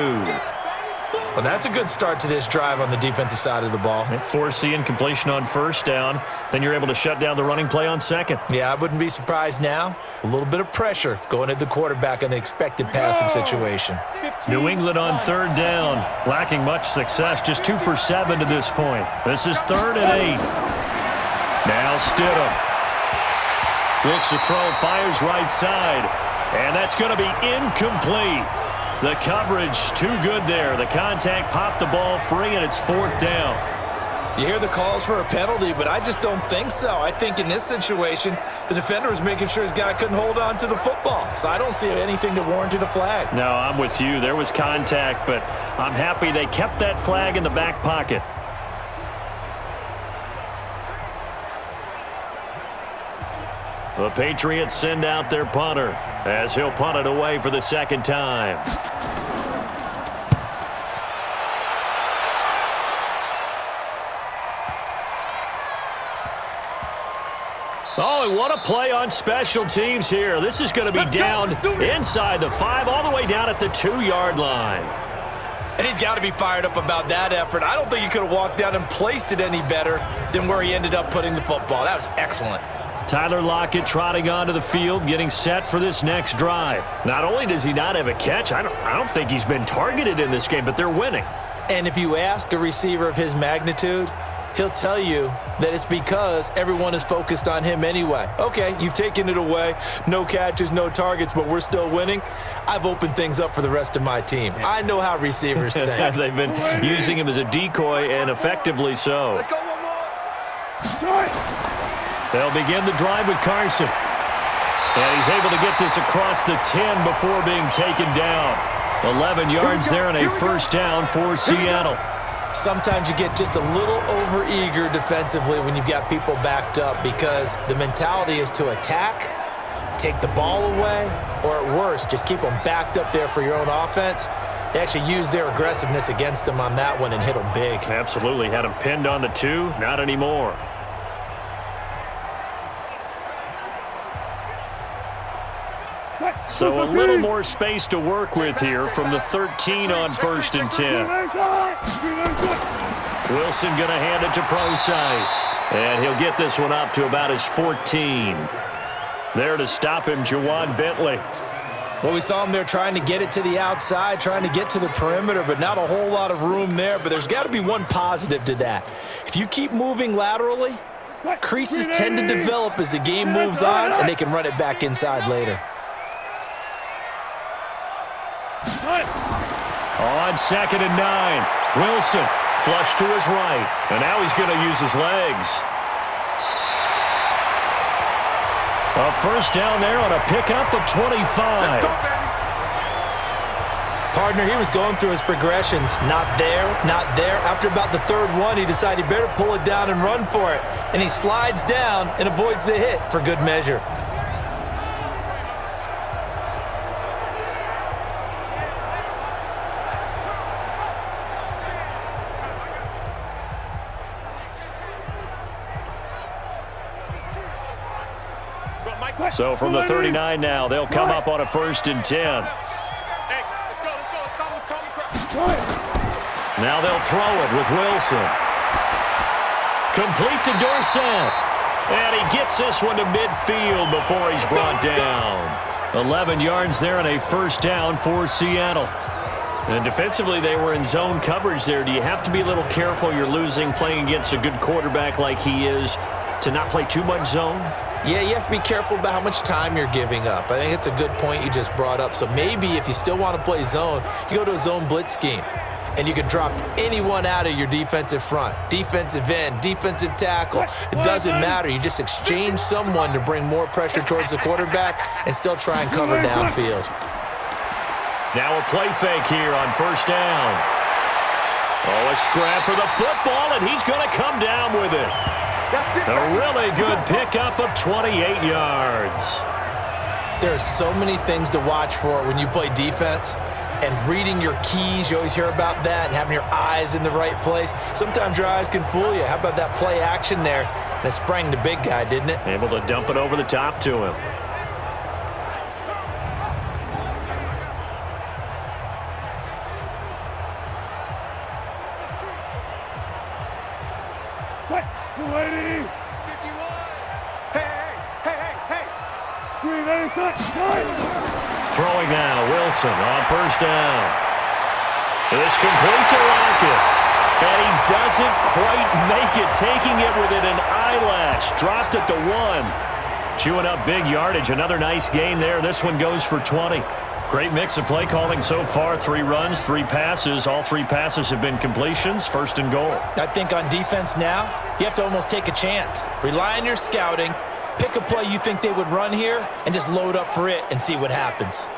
S3: Well, that's a good start to this drive on the defensive side of the ball.
S2: Force the incompletion on 1st down. Then you're able to shut down the running play on 2nd.
S3: Yeah, I wouldn't be surprised now. A little bit of pressure going at the quarterback in an expected passing situation.
S2: New England on 3rd down. Lacking much success. Just 2 for 7 to this point. This is 3rd and 8. Now Stidham. Looks to throw. Fires right side. And that's going to be incomplete. The coverage too good there. The contact popped the ball free, and it's 4th down.
S3: You hear the calls for a penalty, but I just don't think so. I think in this situation, the defender was making sure his guy couldn't hold on to the football. So I don't see anything to warrant a flag.
S2: No, I'm with you. There was contact, but I'm happy they kept that flag in the back pocket. The Patriots send out their punter as he'll punt it away for the second time. Oh, and what a play on special teams here. This is going to be down inside the 5, all the way down at the 2-yard line.
S3: And he's got to be fired up about that effort. I don't think he could have walked down and placed it any better than where he ended up putting the football. That was excellent.
S2: Tyler Lockett trotting onto the field, getting set for this next drive. Not only does he not have a catch, I don't think he's been targeted in this game, but they're winning.
S3: And if you ask a receiver of his magnitude, he'll tell you that it's because everyone is focused on him anyway. Okay, you've taken it away. No catches, no targets, but we're still winning. I've opened things up for the rest of my team. I know how receivers think.
S2: They've been using him as a decoy, and effectively so.
S1: Let's go one more.
S2: They'll begin the drive with Carson. And he's able to get this across the 10 before being taken down. 11 yards there and a first down for Seattle.
S3: Sometimes you get just a little over-eager defensively when you've got people backed up because the mentality is to attack, take the ball away, or at worst, just keep them backed up there for your own offense. They actually used their aggressiveness against them on that one and hit them big.
S2: Absolutely. Had him pinned on the 2. Not anymore. So a little more space to work with here from the 13 on 1st and 10. Wilson going to hand it to Procise. And he'll get this one up to about his 14. There to stop him, Juwan Bentley.
S3: Well, we saw him there trying to get it to the outside, trying to get to the perimeter, but not a whole lot of room there. But there's got to be one positive to that. If you keep moving laterally, creases tend to develop as the game moves on, and they can run it back inside later.
S2: On 2nd and 9, Wilson flush to his right, and now he's going to use his legs. A first down there on a pickup of 25.
S3: Partner, he was going through his progressions. Not there, not there. After about the 3rd one, he decided he better pull it down and run for it. And he slides down and avoids the hit for good measure.
S2: So from the 39 now, they'll come up on a 1st and 10. Now they'll throw it with Wilson. Complete to Dorsett. And he gets this one to midfield before he's brought down. 11 yards there and a first down for Seattle. And defensively, they were in zone coverage there. Do you have to be a little careful? You're losing playing against a good quarterback like he is to not play too much zone?
S3: Yeah, you have to be careful about how much time you're giving up. I think it's a good point you just brought up. So maybe if you still want to play zone, you go to a zone blitz scheme. And you can drop anyone out of your defensive front. Defensive end, defensive tackle. It doesn't matter. You just exchange someone to bring more pressure towards the quarterback and still try and cover downfield.
S2: Now a play fake here on first down. Oh, a scrap for the football, and he's going to come down with it. A really good pickup of 28 yards.
S3: There are so many things to watch for when you play defense. And reading your keys, you always hear about that, and having your eyes in the right place. Sometimes your eyes can fool you. How about that play action there? And it sprang the big guy, didn't it?
S2: Able to dump it over the top to him. Throwing now, Wilson on first down. It's complete to Lockett. And he doesn't quite make it, taking it within an eyelash. Dropped it to 1. Chewing up big yardage. Another nice gain there. This one goes for 20. Great mix of play calling so far. 3 runs, 3 passes. All 3 passes have been completions. 1st and goal.
S3: I think on defense now, you have to almost take a chance. Rely on your scouting. Pick a play you think they would run here and just load up for it and see what happens.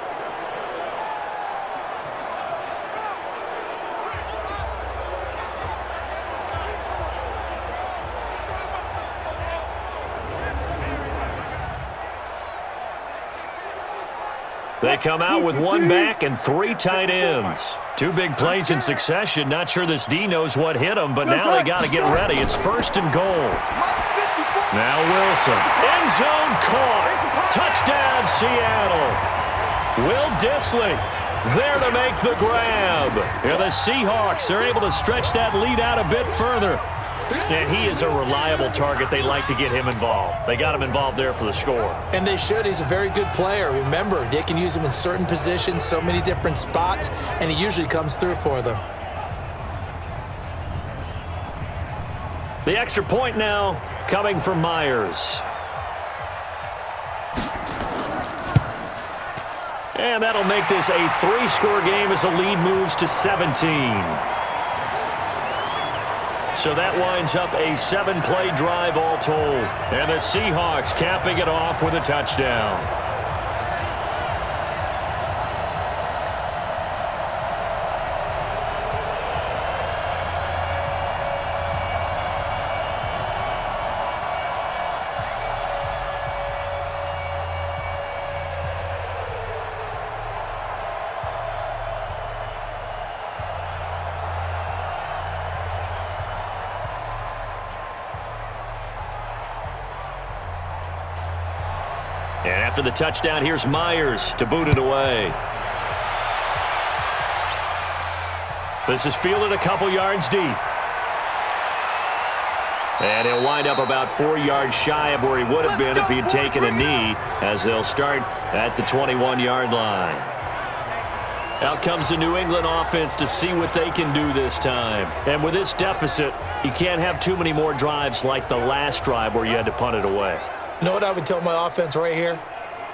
S2: They come out with 1 back and 3 tight ends. 2 big plays in succession. Not sure this D knows what hit him, but now they got to get ready. It's 1st and goal. Now Wilson. End zone caught. Touchdown, Seattle. Will Dissly there to make the grab. And the Seahawks are able to stretch that lead out a bit further. And he is a reliable target. They like to get him involved. They got him involved there for the score.
S3: And they should. He's a very good player. Remember, they can use him in certain positions, so many different spots, and he usually comes through for them.
S2: The extra point now coming from Myers. And that'll make this a 3-score game as the lead moves to 17. So that winds up a 7-play drive all told. And the Seahawks capping it off with a touchdown. And after the touchdown, here's Myers to boot it away. This is fielded a couple yards deep. And he'll wind up about 4 yards shy of where he would have been if he had taken a knee, as they'll start at the 21-yard line. Out comes the New England offense to see what they can do this time. And with this deficit, you can't have too many more drives like the last drive where you had to punt it away.
S3: You know what I would tell my offense right here?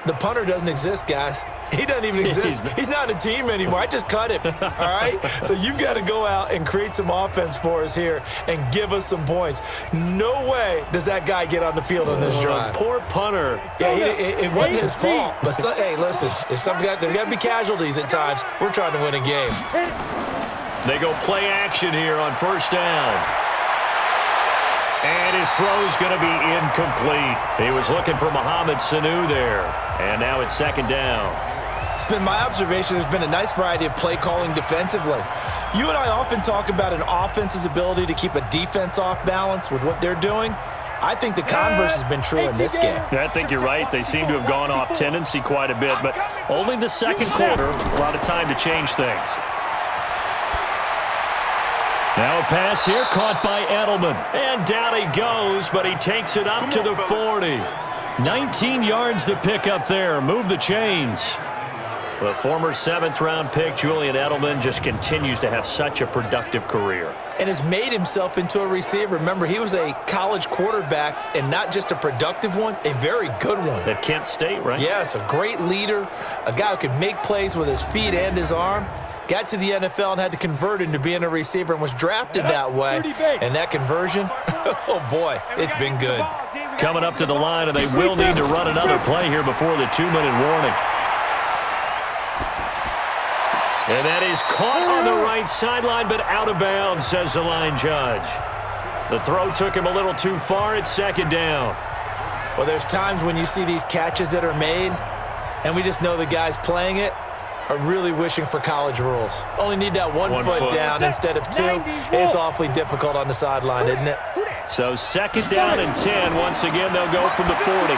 S3: The punter doesn't exist, guys. He doesn't even exist. He's not a team anymore. I just cut him, all right? So you've got to go out and create some offense for us here and give us some points. No way does that guy get on the field on this drive.
S2: Poor punter.
S3: Yeah, it wasn't his fault. But, hey, listen, there's got to be casualties at times. We're trying to win a game.
S2: They go play action here on 1st down. And his throw's going to be incomplete. He was looking for Mohamed Sanu there. And now it's 2nd down.
S3: It's been my observation there's been a nice variety of play calling defensively. You and I often talk about an offense's ability to keep a defense off balance with what they're doing. I think the converse has been true in this game.
S2: I think you're right. They seem to have gone off tendency quite a bit, but only the 2nd quarter, a lot of time to change things. Now a pass here caught by Edelman. And down he goes, but he takes it up to the 40. 19 yards to pick up there. Move the chains. The former 7th-round pick, Julian Edelman, just continues to have such a productive career.
S3: And has made himself into a receiver. Remember, he was a college quarterback, and not just a productive one, a very good one.
S2: At Kent State, right?
S3: Yes, a great leader, a guy who could make plays with his feet and his arm. Got to the NFL and had to convert into being a receiver and was drafted that way. And that conversion, oh boy, it's been good.
S2: Coming up to the line, and they will need to run another play here before the 2-minute warning. And that is caught on the right sideline, but out of bounds, says the line judge. The throw took him a little too far. It's 2nd down.
S3: Well, there's times when you see these catches that are made, and we just know the guys playing it are really wishing for college rules. Only need that one foot down instead of 2. It's awfully difficult on the sideline, isn't it?
S2: So 2nd down and 10. Once again, they'll go from the 40.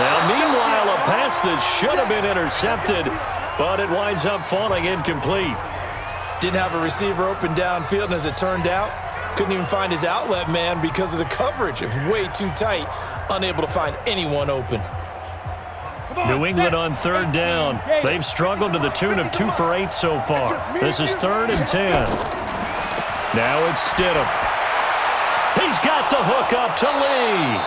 S2: Now, meanwhile, a pass that should have been intercepted, but it winds up falling incomplete.
S3: Didn't have a receiver open downfield, and as it turned out, couldn't even find his outlet man because of the coverage. It was way too tight, unable to find anyone open.
S2: New England on 3rd down. They've struggled to the tune of 2 for 8 so far. This is 3rd and 10. Now it's Stidham. He's got the hook up to Lee.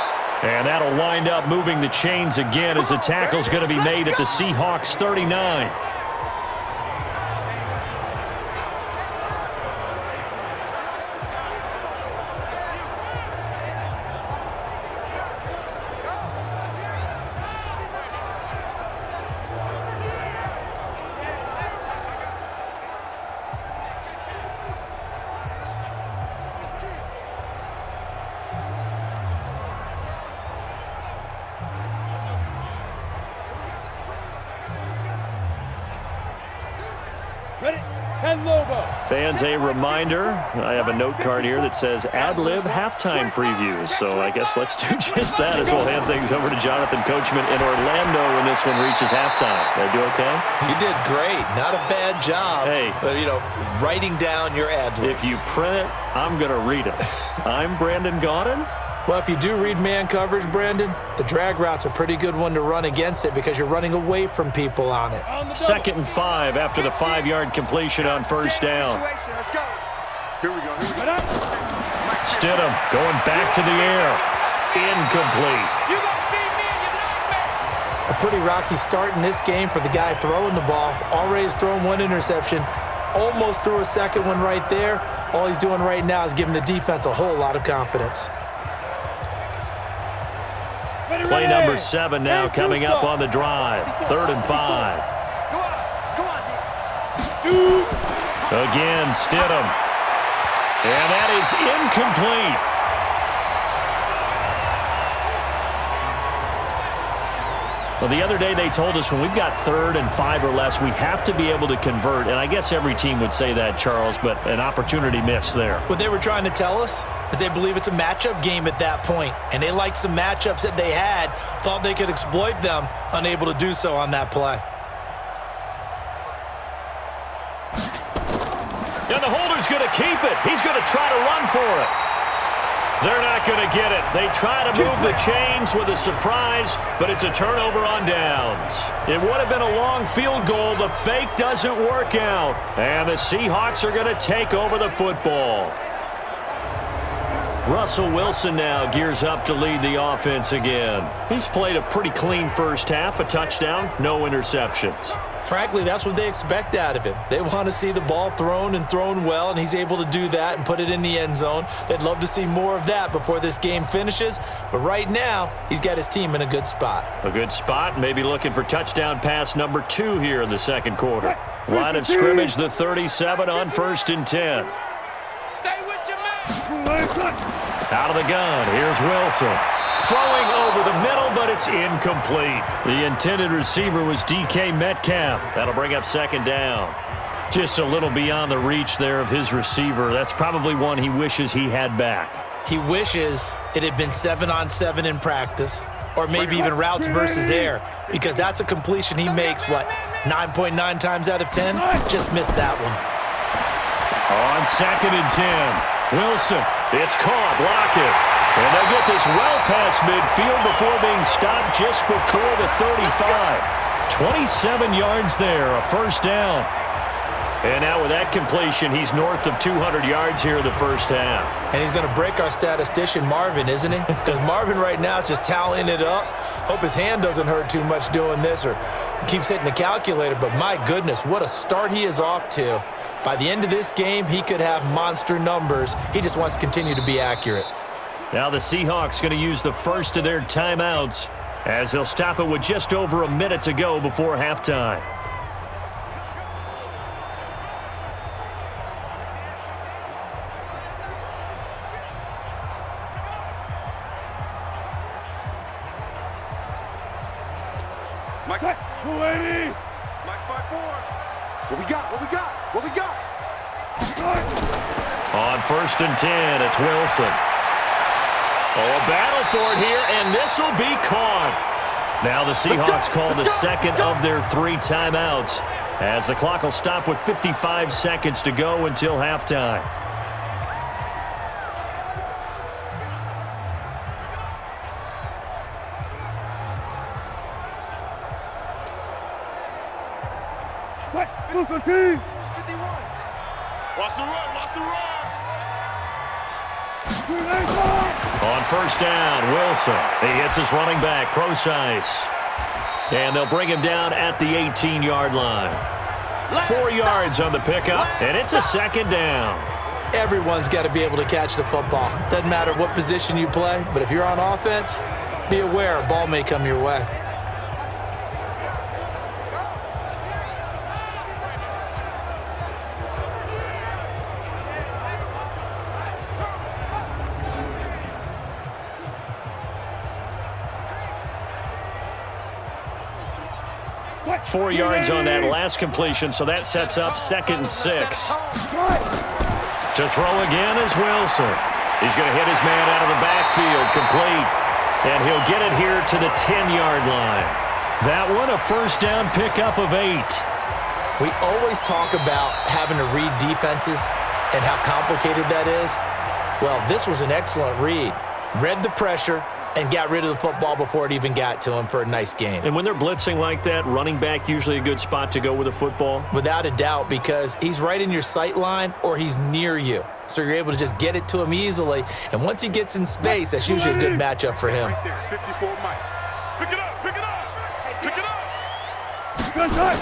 S2: And that'll wind up moving the chains again as the tackle's going to be made at the Seahawks 39.
S4: Ready? 10 Lobo.
S2: Fans, a reminder, I have a note card here that says ad-lib halftime previews. So I guess let's do just that as we'll hand things over to Jonathan Coachman in Orlando when this one reaches halftime. Did I do okay?
S3: You did great. Not a bad job.
S2: Hey.
S3: Writing down your ad-libs.
S2: If you print it, I'm going to read it. I'm Brandon Gaudin.
S3: Well, if you do read man coverage, Brandon, the drag route's a pretty good one to run against it because you're running away from people on it.
S2: 2nd and 5 after the 5-yard completion on first down.
S1: Let's go. Here we go.
S2: Stidham going back to the air. Incomplete.
S3: A pretty rocky start in this game for the guy throwing the ball. Already has thrown one interception. Almost threw a second one right there. All he's doing right now is giving the defense a whole lot of confidence.
S2: Play number 7 now coming up on the drive. 3rd and 5.
S1: Come on, D.
S2: Again, Stidham. And that is incomplete. Well, the other day they told us when we've got 3rd and 5 or less, we have to be able to convert. And I guess every team would say that, Charles, but an opportunity missed there.
S3: What they were trying to tell us is they believe it's a matchup game at that point. And they liked some matchups that they had, thought they could exploit them, unable to do so on that play.
S2: And the holder's going to keep it. He's going to try to run for it. They're not going to get it. They try to move the chains with a surprise, but it's a turnover on downs. It would have been a long field goal. The fake doesn't work out. And the Seahawks are going to take over the football. Russell Wilson now gears up to lead the offense again. He's played a pretty clean first half, a touchdown, no interceptions.
S3: Frankly, that's what they expect out of him. They want to see the ball thrown and thrown well, and he's able to do that and put it in the end zone. They'd love to see more of that before this game finishes, but right now, he's got his team in a good spot.
S2: A good spot, maybe looking for touchdown pass number 2 here in the second quarter. Line of scrimmage, the 37 on 1st and 10.
S4: Stay with your man.
S2: Out of the gun, here's Wilson. Throwing over the middle, but it's incomplete. The intended receiver was DK Metcalf. That'll bring up 2nd down. Just a little beyond the reach there of his receiver. That's probably one he wishes he had back.
S3: He wishes it had been 7-on-7 in practice, or maybe even routes versus air, because that's a completion he makes, 9.9 times out of 10? Just missed that one.
S2: On 2nd and 10, Wilson, it's caught, Lockett. And they'll get this well past midfield before being stopped just before the 35. 27 yards there, a 1st down. And now with that completion, he's north of 200 yards here in the first half.
S3: And he's going to break our statistician, Marvin, isn't he? Because Marvin right now is just tallying it up. Hope his hand doesn't hurt too much doing this or keeps hitting the calculator. But my goodness, what a start he is off to. By the end of this game, he could have monster numbers. He just wants to continue to be accurate.
S2: Now the Seahawks going to use the first of their timeouts as they'll stop it with just over a minute to go before halftime.
S1: Mike, 280. Mike's 5-4. What we got? What we got? What we got?
S2: On 1st and 10, it's Wilson. Oh, a battle for it here, and this will be caught. Now the Seahawks call the second of their 3 timeouts as the clock will stop with 55 seconds to go until halftime.
S1: Lost the run, lost the run.
S2: On first down, Wilson. He hits his running back, Procise. And they'll bring him down at the 18-yard line. 4 yards on the pickup, and it's a second down.
S3: Everyone's got to be able to catch the football. Doesn't matter what position you play, but if you're on offense, be aware a ball may come your way.
S2: Four yards on that last completion, so that sets up 2nd and 6. To throw again is Wilson. He's going to hit his man out of the backfield, complete. And he'll get it here to the 10-yard line. That one, a first down pickup of 8.
S3: We always talk about having to read defenses and how complicated that is. Well, this was an excellent read. Read the pressure and got rid of the football before it even got to him for a nice gain.
S2: And when they're blitzing like that, running back usually a good spot to go with a football?
S3: Without a doubt, because he's right in your sight line or he's near you. So you're able to just get it to him easily. And once he gets in space, that's usually a good matchup for him.
S1: 54 Mike. Pick it up, pick it up, pick it up.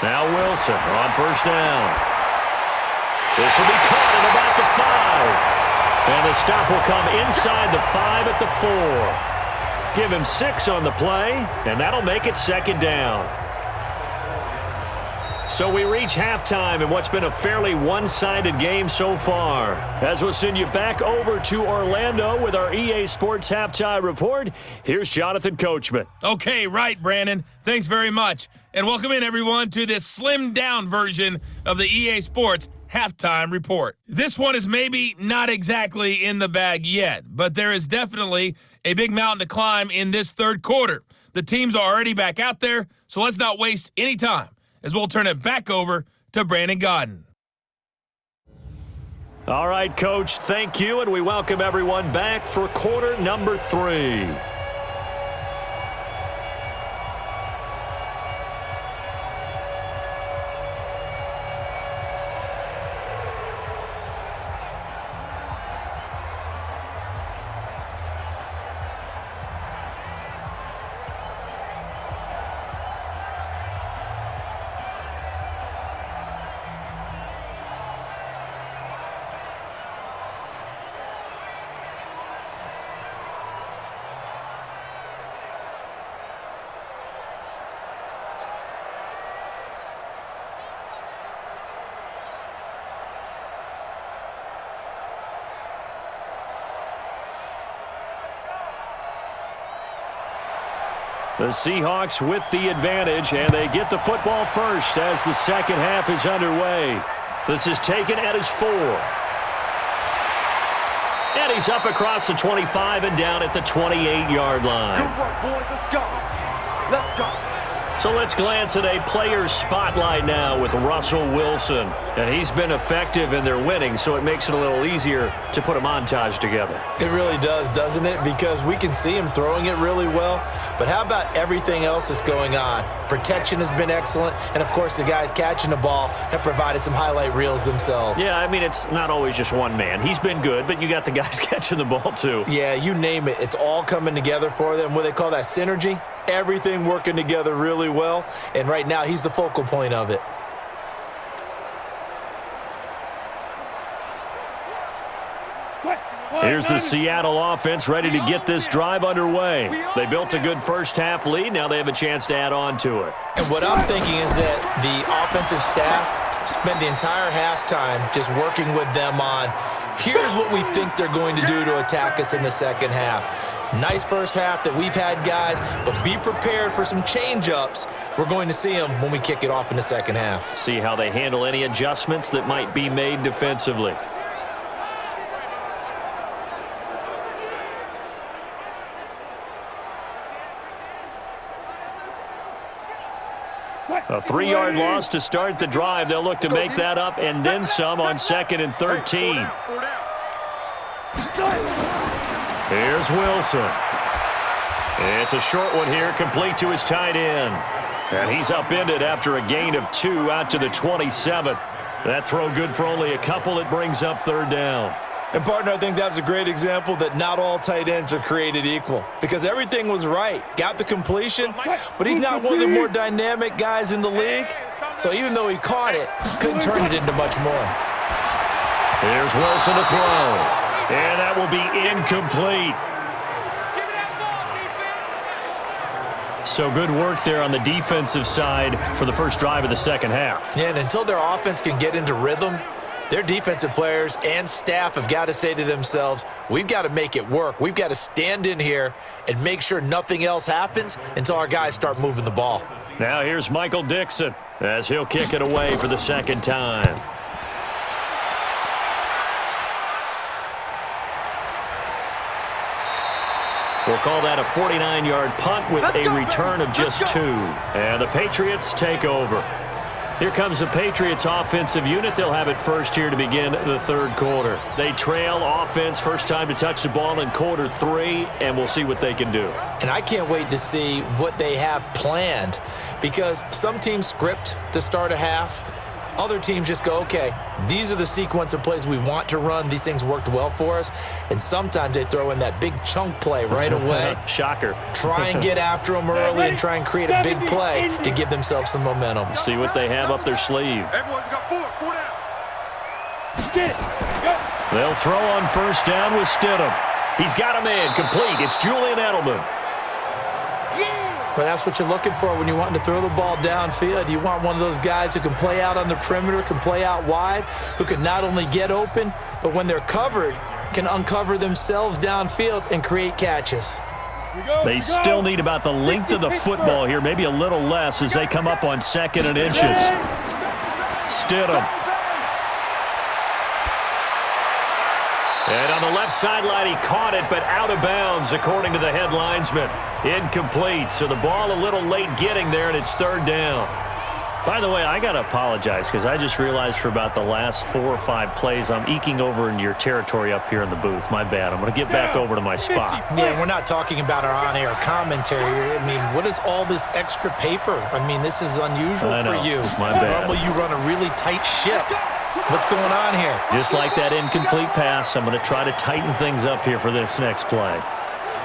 S2: Now Wilson on first down. This will be caught at about the 5. And the stop will come inside the 5 at the 4. Give him 6 on the play, and that'll make it second down. So we reach halftime in what's been a fairly one-sided game so far. As we'll send you back over to Orlando with our EA Sports Halftime Report, here's Jonathan Coachman.
S5: Okay, right, Brandon. Thanks very much. And welcome in, everyone, to this slimmed-down version of the EA Sports Halftime Report. This one is maybe not exactly in the bag yet, but there is definitely a big mountain to climb in this third quarter. The teams are already back out there, so let's not waste any time as we'll turn it back over to Brandon Godden.
S2: All right, Coach, thank you, and we welcome everyone back for quarter number 3. The Seahawks with the advantage, and they get the football first as the second half is underway. This is taken at his 4. And he's up across the 25 and down at the 28-yard line.
S1: Good work, boys. Let's go. Let's go.
S2: So let's glance at a player's spotlight now with Russell Wilson. And he's been effective in their winning, so it makes it a little easier to put a montage together.
S3: It really does, doesn't it? Because we can see him throwing it really well. But how about everything else that's going on? Protection has been excellent. And, of course, the guys catching the ball have provided some highlight reels themselves.
S2: Yeah, I mean, it's not always just one man. He's been good, but you got the guys catching the ball, too.
S3: Yeah, you name it. It's all coming together for them. What they call that synergy. Everything working together really well. And right now, he's the focal point of it.
S2: Here's the Seattle offense ready to get this drive underway. They built a good first-half lead. Now they have a chance to add on to it.
S3: And what I'm thinking is that the offensive staff spent the entire halftime just working with them on, here's what we think they're going to do to attack us in the second half. Nice first half that we've had, guys, but be prepared for some change-ups. We're going to see them when we kick it off in the second half.
S2: See how they handle any adjustments that might be made defensively. A 3-yard loss to start the drive. They'll look to make that up and then some on 2nd and 13. Here's Wilson. It's a short one here, complete to his tight end. And he's upended after a gain of 2 out to the 27. That throw good for only a couple. It brings up 3rd down.
S3: And, partner, I think that's a great example that not all tight ends are created equal because everything was right. Got the completion, but he's not one of the more dynamic guys in the league. So even though he caught it, couldn't turn it into much more.
S2: Here's Wilson to throw. And that will be incomplete. So good work there on the defensive side for the first drive of the second half.
S3: Yeah, and until their offense can get into rhythm, their defensive players and staff have got to say to themselves, we've got to make it work. We've got to stand in here and make sure nothing else happens until our guys start moving the ball.
S2: Now here's Michael Dixon as he'll kick it away for the second time. We'll call that a 49-yard punt with a return of just 2. And the Patriots take over. Here comes the Patriots offensive unit. They'll have it first here to begin the third quarter. They trail offense, first time to touch the ball in quarter 3, and we'll see what they can do.
S3: And I can't wait to see what they have planned because some teams script to start a half. Other teams just go, okay, these are the sequence of plays we want to run. These things worked well for us. And sometimes they throw in that big chunk play right away.
S2: Shocker.
S3: Try and get after them early and try and create a big play to give themselves some momentum.
S2: See what they have up their sleeve.
S1: Everyone's got 4 down.
S2: They'll throw on first down with Stidham. He's got a man complete. It's Julian Edelman.
S3: Well, that's what you're looking for when you want to throw the ball downfield. You want one of those guys who can play out on the perimeter, can play out wide, who can not only get open, but when they're covered, can uncover themselves downfield and create catches.
S2: They still need about the length of the football here, maybe a little less as they come up on 2nd and inches. Stidham. And on the left sideline, he caught it, but out of bounds, according to the head linesman. Incomplete, so the ball a little late getting there, and it's 3rd down. By the way, I got to apologize because I just realized for about the last 4 or 5 plays, I'm eking over into your territory up here in the booth. My bad. I'm going to get back over to my spot.
S3: Yeah, we're not talking about our on-air commentary. I mean, what is all this extra paper? I mean, this is unusual for you.
S2: My bad.
S3: Normally you run a really tight ship. What's going on here?
S2: Just like that incomplete pass, I'm going to try to tighten things up here for this next play.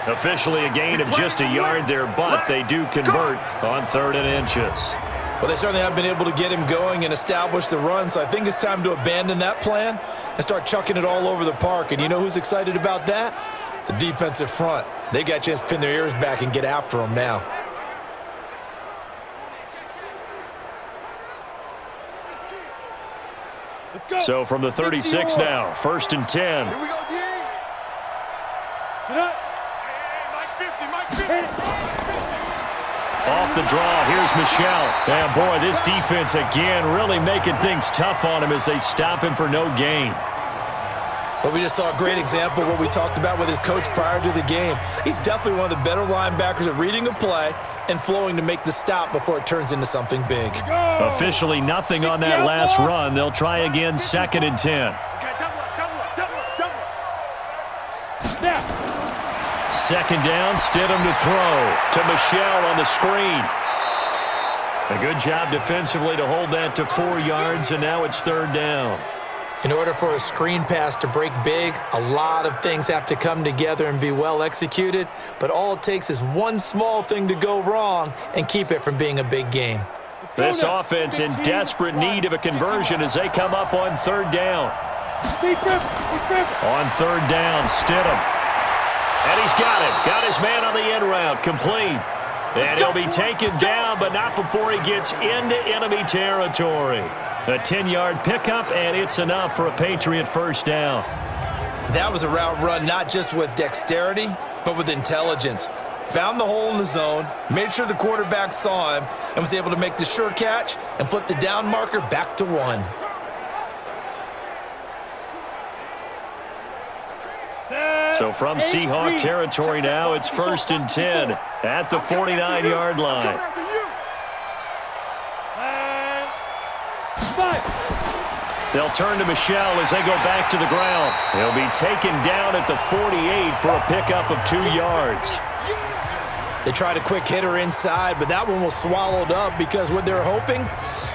S2: Officially a gain of just a yard there, but they do convert on 3rd and inches.
S3: Well, they certainly have been able to get him going and establish the run, so I think it's time to abandon that plan and start chucking it all over the park. And you know who's excited about that? The defensive front. They got a chance to pin their ears back and get after him now.
S2: So from the 36 now, 1st and 10.
S1: Here we go, D.
S2: Off the draw, here's Michelle. And boy, this defense again really making things tough on him as they stop him for no gain.
S3: Well, we just saw a great example of what we talked about with his coach prior to the game. He's definitely one of the better linebackers at reading a play and flowing to make the stop before it turns into something big.
S2: Officially nothing on that last run. They'll try again, 2nd and 10. Second down, Stidham to throw to Michelle on the screen. A good job defensively to hold that to 4 yards, and now it's 3rd down.
S3: In order for a screen pass to break big, a lot of things have to come together and be well executed, but all it takes is one small thing to go wrong and keep it from being a big game.
S2: This offense in desperate need of a conversion as they come up on 3rd down. On 3rd down, Stidham. And he's got it. Got his man on the end route. Complete. And he'll be taken down, but not before he gets into enemy territory. A 10-yard pickup, and it's enough for a Patriot first down.
S3: That was a route run not just with dexterity, but with intelligence. Found the hole in the zone, made sure the quarterback saw him, and was able to make the sure catch and flip the down marker back to 1.
S2: So from Seahawk territory now, it's 1st and 10 at the 49-yard line. They'll turn to Michelle as they go back to the ground. He'll be taken down at the 48 for a pickup of 2 yards.
S3: They tried a quick hitter inside, but that one was swallowed up because what they're hoping,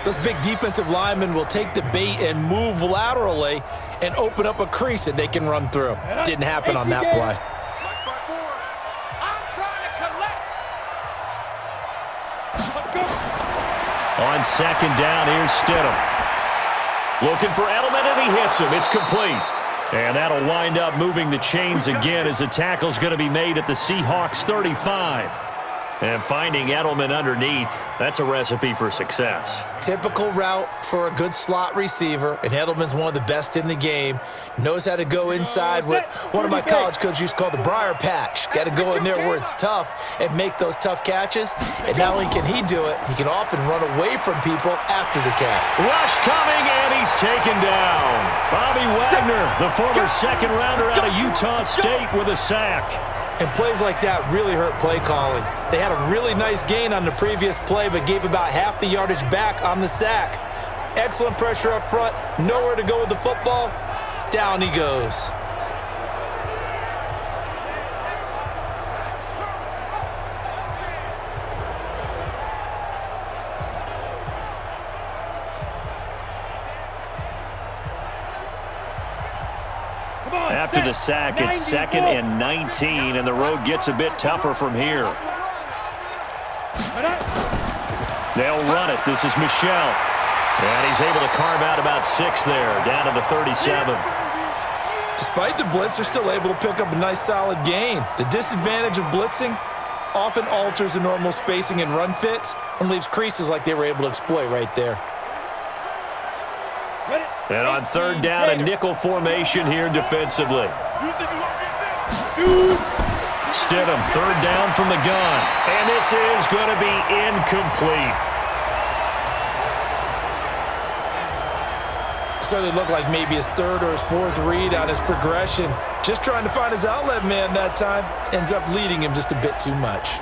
S3: those big defensive linemen will take the bait and move laterally and open up a crease that they can run through. Didn't happen on that play.
S4: I'm trying to collect.
S2: On second down, here's Stidham. Looking for Edelman, and he hits him. It's complete. And that'll wind up moving the chains again as the tackle's going to be made at the Seahawks 35. And finding Edelman underneath, that's a recipe for success.
S3: Typical route for a good slot receiver, and Edelman's one of the best in the game. Knows how to go inside what one of my college coaches used to call the briar patch. Got to go in there where it's tough and make those tough catches. And not only can he do it, he can often run away from people after the catch.
S2: Rush coming, and he's taken down. Bobby Wagner, the former second rounder out of Utah State, with a sack.
S3: And plays like that really hurt play calling. They had a really nice gain on the previous play, but gave about half the yardage back on the sack. Excellent pressure up front, nowhere to go with the football. Down he goes.
S2: After the sack, it's 2nd and 19, and the road gets a bit tougher from here. They'll run it. This is Michel. And he's able to carve out about 6 there, down to the 37.
S3: Despite the blitz, they're still able to pick up a nice solid gain. The disadvantage of blitzing often alters the normal spacing and run fits and leaves creases like they were able to exploit right there.
S2: And on 3rd down, a nickel formation here defensively. Stidham, 3rd down from the gun. And this is going to be incomplete.
S3: So it looked like maybe his 3rd or his 4th read on his progression. Just trying to find his outlet man that time. Ends up leading him just a bit too much.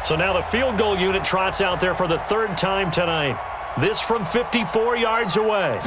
S2: So now the field goal unit trots out there for the 3rd time tonight. This from 54 yards away.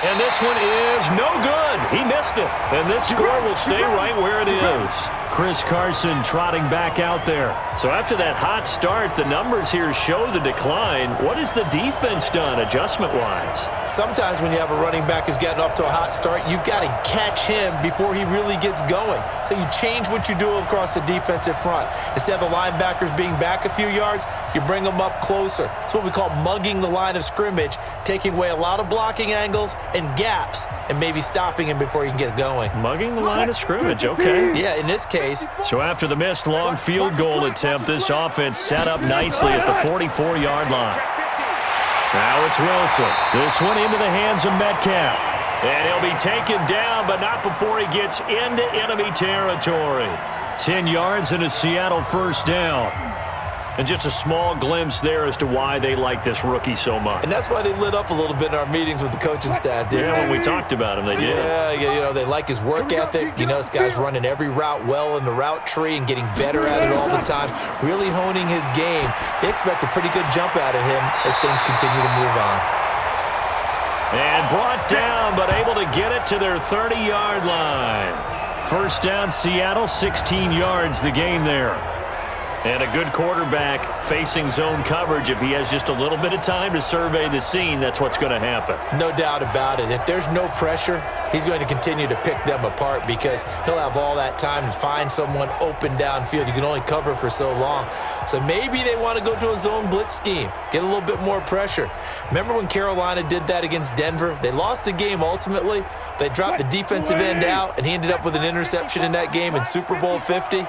S2: And this one is no good. He missed it. And this score will stay right where it is. Chris Carson trotting back out there. So after that hot start, the numbers here show the decline. What has the defense done adjustment-wise?
S3: Sometimes when you have a running back who's gotten off to a hot start, you've got to catch him before he really gets going. So you change what you do across the defensive front. Instead of the linebackers being back a few yards, you bring them up closer. It's what we call mugging the line of scrimmage, taking away a lot of blocking angles and gaps and maybe stopping him before he can get going.
S2: Mugging the line of scrimmage, okay.
S3: Yeah, in this case.
S2: So after the missed long field goal attempt, this offense set up nicely at the 44-yard line. Now it's Wilson. This one into the hands of Metcalf. And he'll be taken down, but not before he gets into enemy territory. 10 yards and a Seattle 1st down. And just a small glimpse there as to why they like this rookie so much.
S3: And that's why they lit up a little bit in our meetings with the coaching staff, didn't they?
S2: When we talked about him, they did.
S3: Yeah, you know, they like his work ethic. You know, this guy's running every route well in the route tree and getting better at it all the time, really honing his game. They expect a pretty good jump out of him as things continue to move on.
S2: And brought down, but able to get it to their 30-yard line. 1st down, Seattle, 16 yards the gain there. And a good quarterback facing zone coverage. If he has just a little bit of time to survey the scene, that's what's going to happen.
S3: No doubt about it. If there's no pressure, he's going to continue to pick them apart because he'll have all that time to find someone open downfield. You can only cover for so long. So maybe they want to go to a zone blitz scheme, get a little bit more pressure. Remember when Carolina did that against Denver? They lost the game ultimately. They dropped the defensive end out, and he ended up with an interception in that game in Super Bowl 50.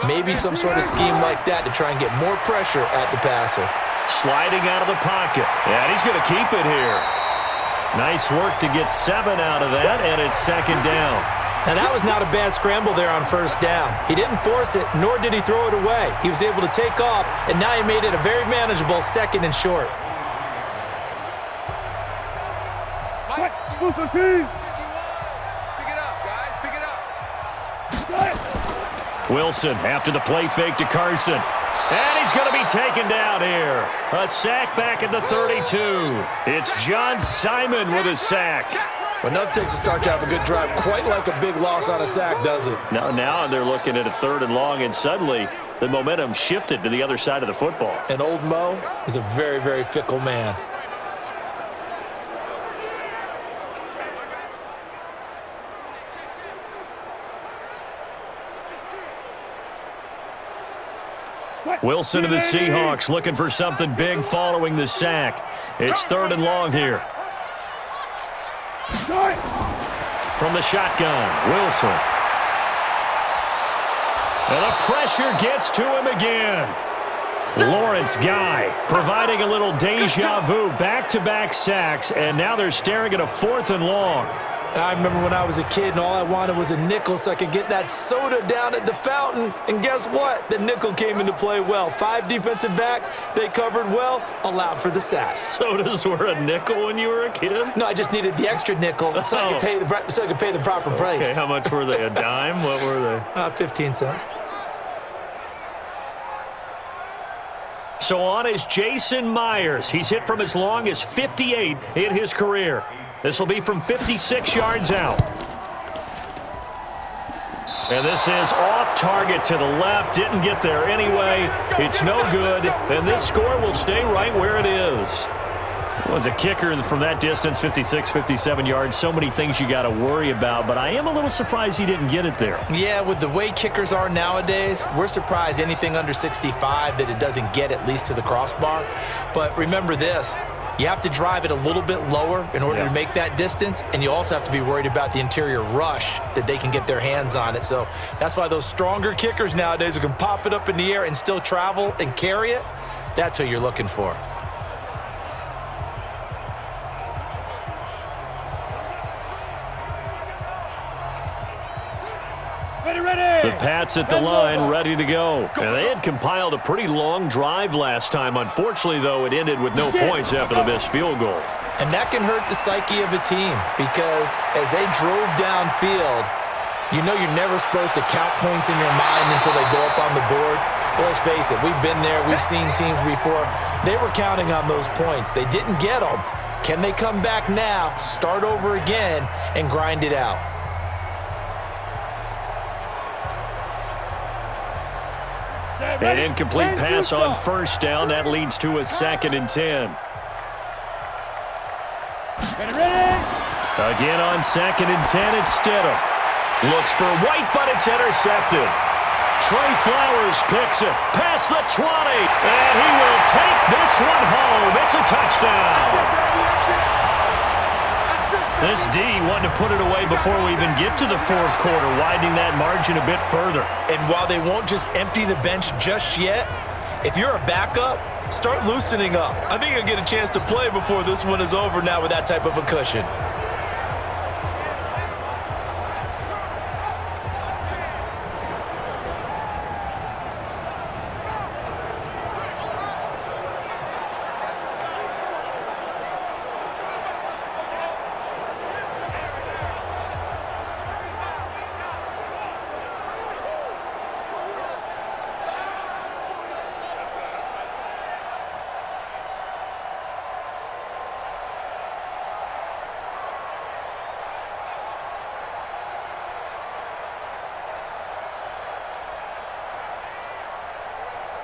S3: Maybe some sort of scheme like that to try and get more pressure at the passer.
S2: Sliding out of the pocket. And he's going to keep it here. Nice work to get 7 out of that, and it's 2nd down.
S3: Now, that was not a bad scramble there on 1st down. He didn't force it, nor did he throw it away. He was able to take off, and now he made it a very manageable 2nd and short.
S2: Wilson after the play fake to Carson. And he's going to be taken down here. A sack back at the 32. It's John Simon with a sack.
S3: But nothing takes a start to have a good drive quite like a big loss on a sack, does it?
S2: Now they're looking at a 3rd and long, and suddenly the momentum shifted to the other side of the football.
S3: And old Mo is a very, very fickle man.
S2: Wilson of the Seahawks looking for something big following the sack. It's 3rd and long here. From the shotgun, Wilson. And the pressure gets to him again. Lawrence Guy providing a little deja vu, back-to-back sacks, and now they're staring at a 4th and long.
S3: I remember when I was a kid and all I wanted was a nickel so I could get that soda down at the fountain. And guess what? The nickel came into play well. 5 defensive backs, they covered well, allowed for the sacks.
S2: Sodas were a nickel when you were a kid?
S3: No, I just needed the extra nickel so I could pay the proper price.
S2: Okay, how much were they? A dime? What were they?
S3: 15 cents.
S2: So on is Jason Myers. He's hit from as long as 58 in his career. This will be from 56 yards out. And this is off target to the left. Didn't get there anyway. It's no good. And this score will stay right where it is. Was a kicker from that distance, 56, 57 yards. So many things you got to worry about, but I am a little surprised he didn't get it there.
S3: Yeah, with the way kickers are nowadays, we're surprised anything under 65 that it doesn't get at least to the crossbar. But remember this, you have to drive it a little bit lower in order to make that distance, and you also have to be worried about the interior rush that they can get their hands on it. So that's why those stronger kickers nowadays who can pop it up in the air and still travel and carry it, that's who you're looking for.
S2: The Pats at the line, ready to go. And they had compiled a pretty long drive last time. Unfortunately, though, it ended with no points after the missed field goal.
S3: And that can hurt the psyche of a team because as they drove downfield, you know you're never supposed to count points in your mind until they go up on the board. But let's face it, we've been there. We've seen teams before. They were counting on those points. They didn't get them. Can they come back now, start over again, and grind it out?
S2: An incomplete pass on 1st down. That leads to a 2nd and 10. Again on 2nd and 10, it's Stidham. Looks for White, but it's intercepted. Trey Flowers picks it past the 20, and he will take this one home. It's a touchdown. This D wanted to put it away before we even get to the 4th quarter, widening that margin a bit further.
S3: And while they won't just empty the bench just yet, if you're a backup, start loosening up. I think you'll get a chance to play before this one is over now with that type of a cushion.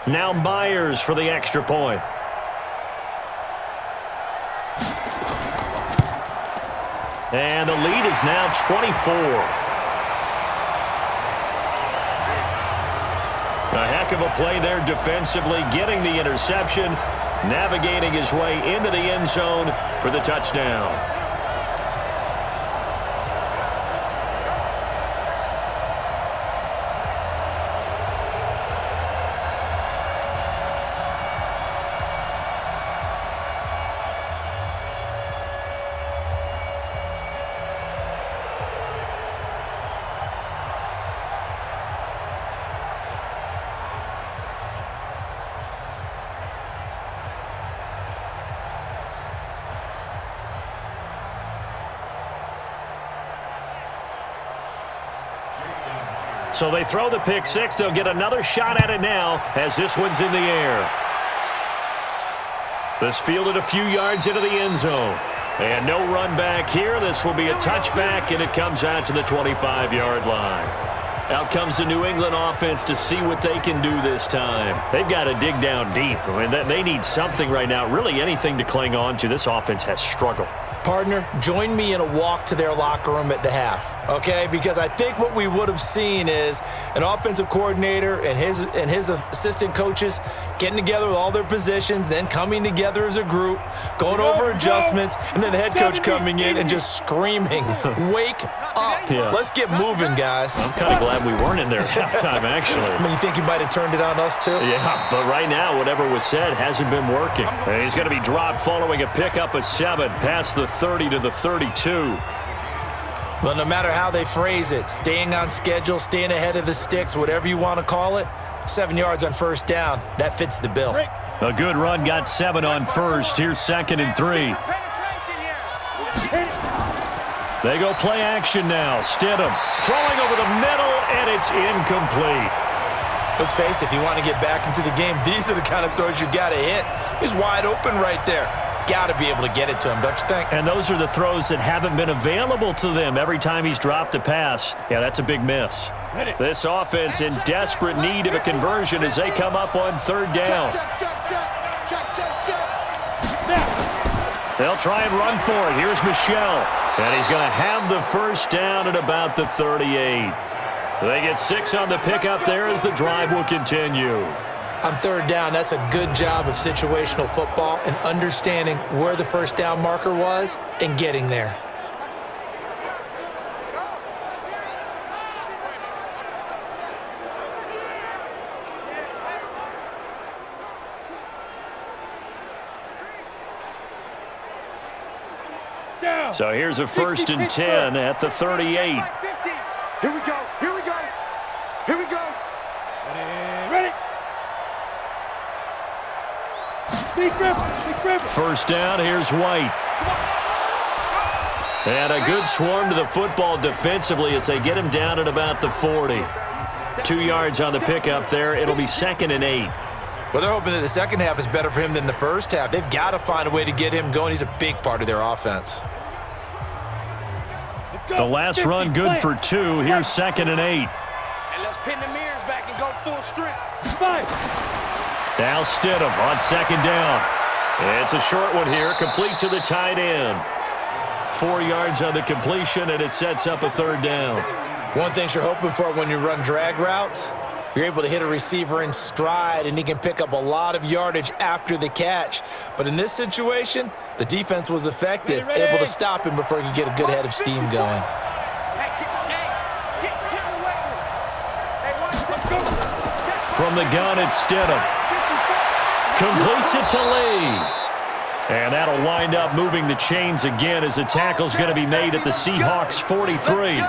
S2: Now Myers for the extra point. And the lead is now 24. A heck of a play there defensively, getting the interception, navigating his way into the end zone for the touchdown. So they throw the pick six. They'll get another shot at it now as this one's in the air. This fielded a few yards into the end zone. And no run back here. This will be a touchback, and it comes out to the 25-yard line. Out comes the New England offense to see what they can do this time. They've got to dig down deep. I mean, they need something right now, really anything to cling on to. This offense has struggled.
S3: Partner, join me in a walk to their locker room at the half, okay? Because I think what we would have seen is an offensive coordinator and his assistant coaches getting together with all their positions, then coming together as a group, going over adjustments, and then the head coach coming in and just screaming, "Wake up.
S2: Yeah.
S3: Let's get moving, guys."
S2: I'm kind of glad we weren't in there at halftime, actually.
S3: I mean, you think he might have turned it on us, too?
S2: Yeah, but right now, whatever was said hasn't been working. And he's going to be dropped following a pickup of 7 past the 30 to the 32.
S3: Well, no matter how they phrase it, staying on schedule, staying ahead of the sticks, whatever you want to call it, 7 yards on first down, that fits the bill.
S2: A good run got 7 on first. Here's 2nd and 3. They go play action now. Stidham throwing over the middle, and it's incomplete.
S3: Let's face it, if you want to get back into the game, these are the kind of throws you got to hit. He's wide open right there. Got to be able to get it to him, don't you think?
S2: And those are the throws that haven't been available to them every time he's dropped a pass. Yeah, that's a big miss. This offense in desperate need of a conversion as they come up on 3rd down. They'll try and run for it. Here's Michelle. And he's going to have the first down at about the 38. They get 6 on the pickup there as the drive will continue.
S3: On 3rd down, that's a good job of situational football and understanding where the first down marker was and getting there.
S2: So here's a 1st and 10 at the 38.
S1: Here we go. Here we go. Here we go.
S4: Ready. Big grip.
S2: First down, here's White. And a good swarm to the football defensively as they get him down at about the 40. 2 yards on the pickup there. It'll be 2nd and 8.
S3: Well, they're hoping that the second half is better for him than the first half. They've got to find a way to get him going. He's a big part of their offense.
S2: The last run good for 2. Here's 2nd and 8.
S4: And let's pin the mirrors back and go full strength. 5.
S2: Now Stidham on 2nd down. It's a short one here, complete to the tight end. 4 yards on the completion, and it sets up a 3rd down.
S3: One thing you're hoping for when you run drag routes, you're able to hit a receiver in stride, and he can pick up a lot of yardage after the catch. But in this situation, the defense was effective, able to stop him before he could get a good head of steam going.
S2: From the gun, it's Stidham. Completes it to Lee. And that'll wind up moving the chains again as the tackle's going to be made at the Seahawks 43.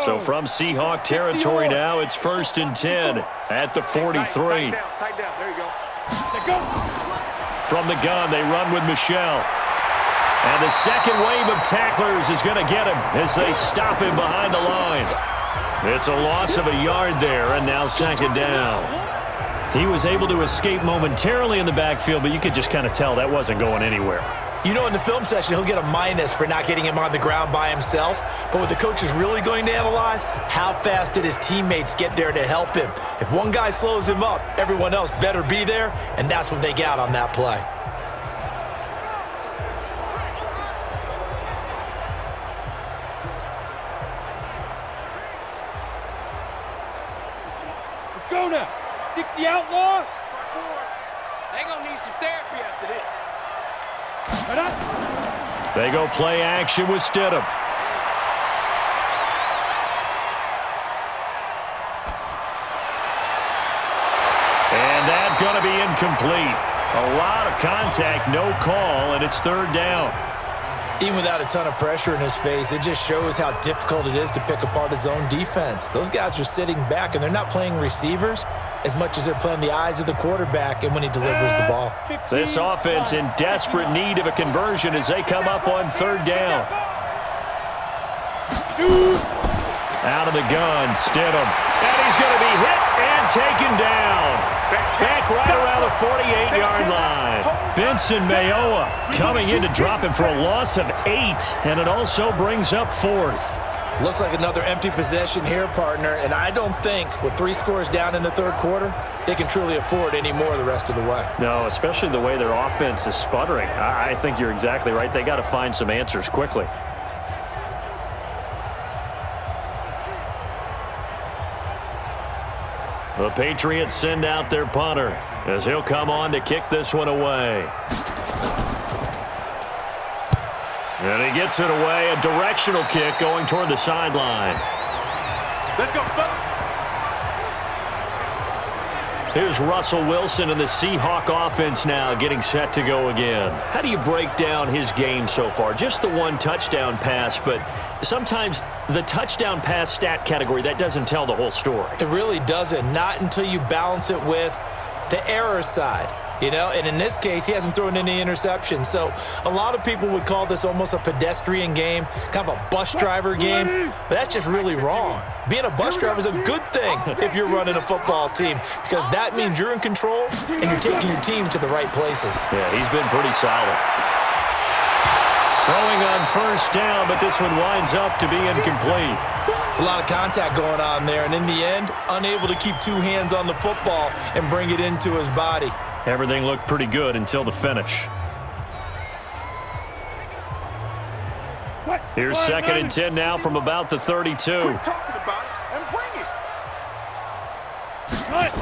S2: So from Seahawk territory now, it's 1st and 10 at the 43.
S4: Tight down. There you go.
S2: From the gun, they run with Michelle. And the second wave of tacklers is going to get him as they stop him behind the line. It's a loss of a yard there, and now 2nd down. He was able to escape momentarily in the backfield, but you could just kind of tell that wasn't going anywhere.
S3: You know, in the film session, he'll get a minus for not getting him on the ground by himself. But what the coach is really going to analyze, how fast did his teammates get there to help him? If one guy slows him up, everyone else better be there, and that's what they got on that play.
S4: Let's go now. 60 outlaw. They gonna need some therapy after this.
S2: They go play action with Stidham. And that's going to be incomplete. A lot of contact, no call, and it's 3rd down.
S3: Even without a ton of pressure in his face, it just shows how difficult it is to pick apart his own defense. Those guys are sitting back, and they're not playing receivers as much as they're playing the eyes of the quarterback and when he delivers the ball.
S2: This offense in desperate need of a conversion as they come up on third down. Out of the gun, Stidham. And he's going to be hit and taken down. Back right around the 48-yard line. Benson Mayowa coming in to drop him for a loss of 8, and it also brings up 4th.
S3: Looks like another empty possession here, partner, and I don't think with 3 scores down in the third quarter, they can truly afford any more the rest of the way.
S2: No, especially the way their offense is sputtering. I think you're exactly right. They got to find some answers quickly. The Patriots send out their punter as he'll come on to kick this one away. And he gets it away, a directional kick going toward the sideline.
S1: Let's go, fellas.
S2: Here's Russell Wilson and the Seahawk offense now getting set to go again. How do you break down his game so far? Just the 1 touchdown pass, but sometimes the touchdown pass stat category, that doesn't tell the whole story.
S3: It really doesn't, not until you balance it with the error side. You know, and in this case, he hasn't thrown any interceptions. So a lot of people would call this almost a pedestrian game, kind of a bus driver game, but that's just really wrong. Being a bus driver is a good thing if you're running a football team because that means you're in control and you're taking your team to the right places.
S2: Yeah, he's been pretty solid. Throwing on first down, but this one winds up to be incomplete.
S3: It's a lot of contact going on there, and in the end, unable to keep 2 hands on the football and bring it into his body.
S2: Everything looked pretty good until the finish. Here's 2nd and 10 now from about the 32.
S1: Quit talking about it and bring it.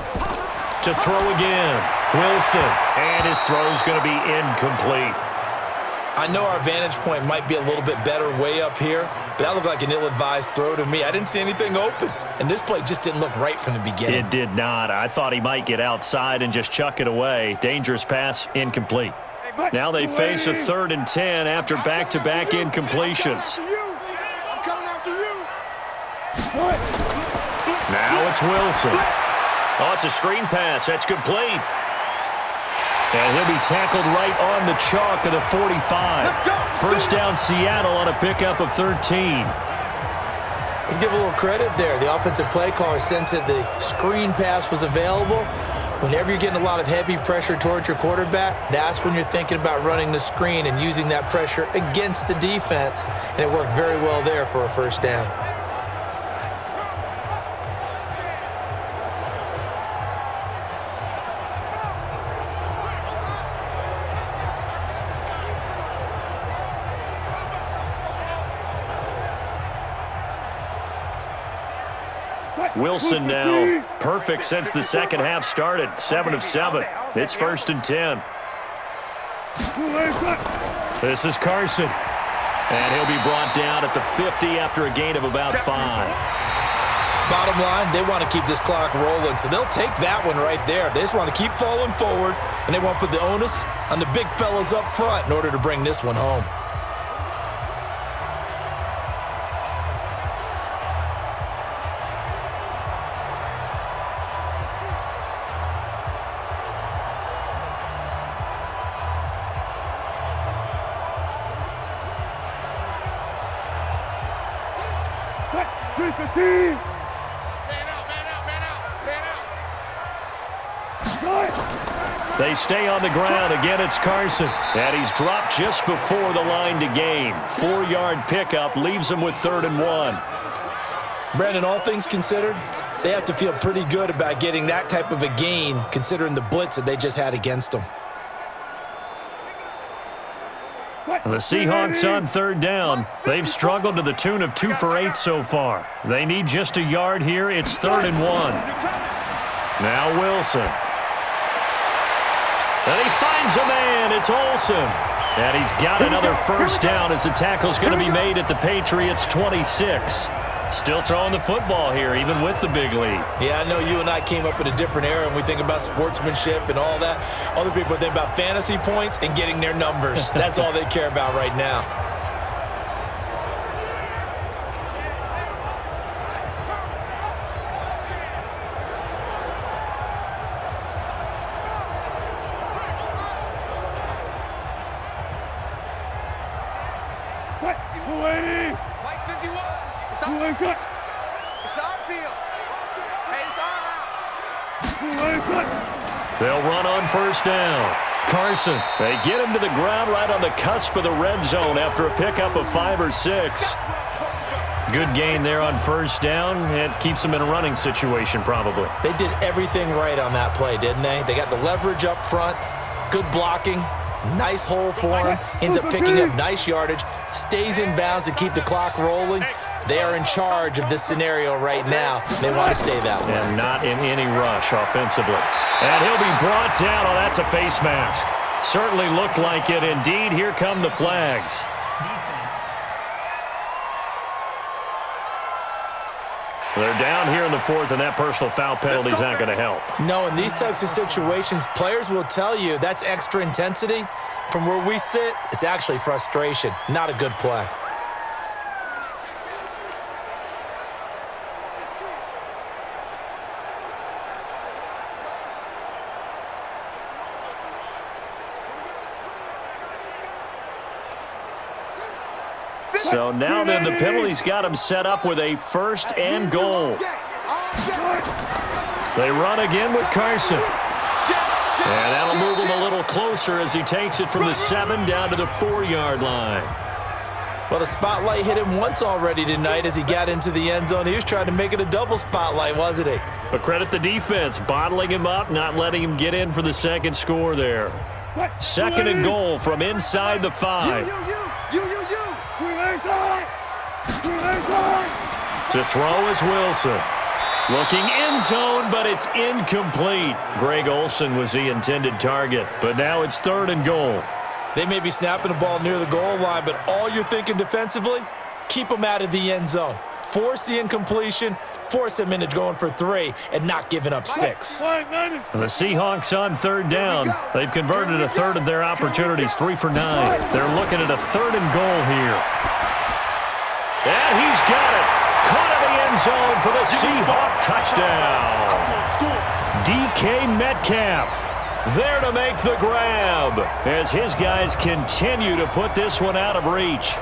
S2: To throw again, Wilson, and his throw's going to be incomplete.
S3: I know our vantage point might be a little bit better way up here, but that looked like an ill-advised throw to me. I didn't see anything open, and this play just didn't look right from the beginning.
S2: It did not. I thought he might get outside and just chuck it away. Dangerous pass, incomplete. Now they face a 3rd and 10 after back-to-back incompletions.
S1: I'm coming after you.
S2: Now it's Wilson. Oh, it's a screen pass. That's complete. And he'll be tackled right on the chalk of the 45. First down Seattle on a pickup of 13.
S3: Let's give a little credit there. The offensive play caller sensed that the screen pass was available. Whenever you're getting a lot of heavy pressure towards your quarterback, that's when you're thinking about running the screen and using that pressure against the defense. And it worked very well there for a first down.
S2: Wilson now perfect since the second half started. 7 of 7. It's 1st and 10. This is Carson. And he'll be brought down at the 50 after a gain of about 5.
S3: Bottom line, they want to keep this clock rolling, so they'll take that one right there. They just want to keep falling forward, and they want to put the onus on the big fellas up front in order to bring this one home.
S2: They stay on the ground. Again, it's Carson. And he's dropped just before the line to gain. 4-yard pickup leaves him with 3rd and 1.
S3: Brandon, all things considered, they have to feel pretty good about getting that type of a gain considering the blitz that they just had against them.
S2: The Seahawks on 3rd down. They've struggled to the tune of 2 for 8 so far. They need just a yard here. It's 3rd and 1. Now Wilson. And he finds a man. It's Olsen. And he's got another first down as the tackle's going to be made at the Patriots' 26. Still throwing the football here, even with the big lead.
S3: Yeah, I know you and I came up in a different era and we think about sportsmanship and all that. Other people think about fantasy points and getting their numbers. That's all they care about right now.
S4: 280.
S1: Mike 51. It's our
S4: 280.
S1: It's our field. Hey, it's our house.
S4: 280.
S2: They'll run on first down. Carson, they get him to the ground right on the cusp of the red zone after a pickup of 5 or 6. Good gain there on first down. It keeps them in a running situation probably.
S3: They did everything right on that play, didn't they? They got the leverage up front, good blocking, nice hole for him, ends up picking up nice yardage, stays in bounds to keep the clock rolling. They are in charge of this scenario right now. They want to stay that way.
S2: And not in any rush offensively. And he'll be brought down. Oh, that's a face mask. Certainly looked like it. Indeed, here come the flags. They're down here in the fourth, and that personal foul penalty is not going to help.
S3: No, in these types of situations, players will tell you that's extra intensity. From where we sit, it's actually frustration, not a good play.
S2: So now then, the penalty's got him set up with a 1st and goal. They run again with Carson. And that'll move him a little closer as he takes it from the 7 down to the 4-yard line.
S3: Well, the spotlight hit him once already tonight as he got into the end zone. He was trying to make it a double spotlight, wasn't he?
S2: But credit the defense, bottling him up, not letting him get in for the second score there. 2nd and goal from inside the 5. To throw is Wilson. Looking end zone, but it's incomplete. Greg Olsen was the intended target, but now it's 3rd and goal.
S3: They may be snapping the ball near the goal line, but all you're thinking defensively, keep them out of the end zone. Force the incompletion, force them into going for 3, and not giving up 6.
S2: And the Seahawks on 3rd down. They've converted a third of their opportunities, 3 for 9. They're looking at a 3rd and goal here. And he's got it. Caught in the end zone for the Seahawk touchdown. DK Metcalf there to make the grab as his guys continue to put this one out of reach.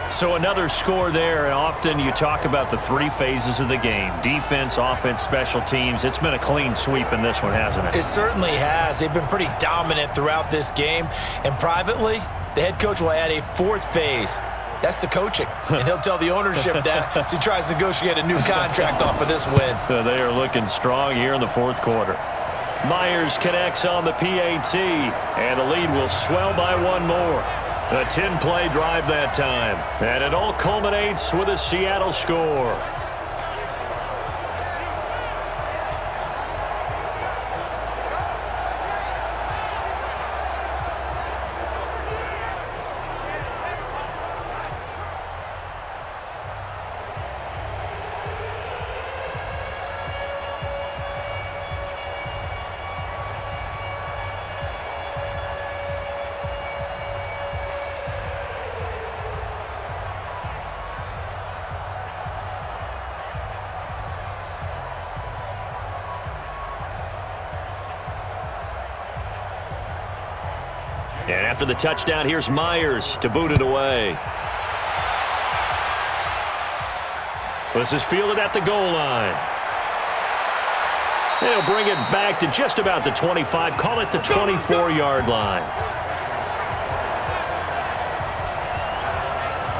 S2: So another score there, and often you talk about the 3 phases of the game. Defense, offense, special teams. It's been a clean sweep in this one, hasn't it?
S3: It certainly has. They've been pretty dominant throughout this game. And privately, the head coach will add a 4th phase. That's the coaching, and he'll tell the ownership that as he tries to negotiate a new contract off of this win.
S2: They are looking strong here in the 4th quarter. Myers connects on the PAT, and the lead will swell by 1 more. A 10-play drive that time, and it all culminates with a Seattle score. And after the touchdown, here's Myers to boot it away. This is fielded at the goal line. They'll bring it back to just about the 25, call it the 24-yard line.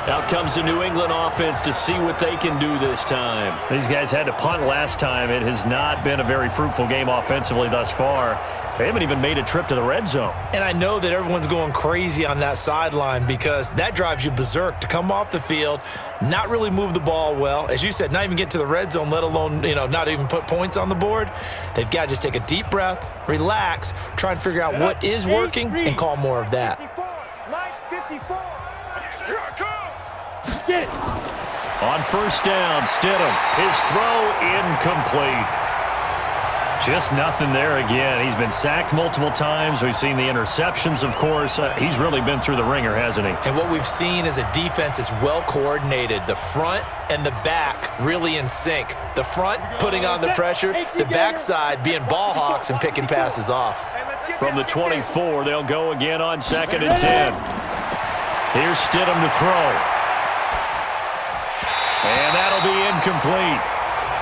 S2: Out comes the New England offense to see what they can do this time. These guys had to punt last time. It has not been a very fruitful game offensively thus far. They haven't even made a trip to the red zone.
S3: And I know that everyone's going crazy on that sideline because that drives you berserk to come off the field, not really move the ball well. As you said, not even get to the red zone, let alone, not even put points on the board. They've got to just take a deep breath, relax, try and figure out what is working and call more of that.
S1: 54. Mike 54. Here I come.
S4: Get.
S2: On first down, Stidham. His throw incomplete. Just nothing there again. He's been sacked multiple times. We've seen the interceptions, of course. He's really been through the ringer, hasn't he?
S3: And what we've seen is a defense that's well coordinated. The front and the back really in sync. The front putting on the pressure, the backside being ball hawks and picking passes off.
S2: From the 24, they'll go again on 2nd and 10. Here's Stidham to throw. And that'll be incomplete.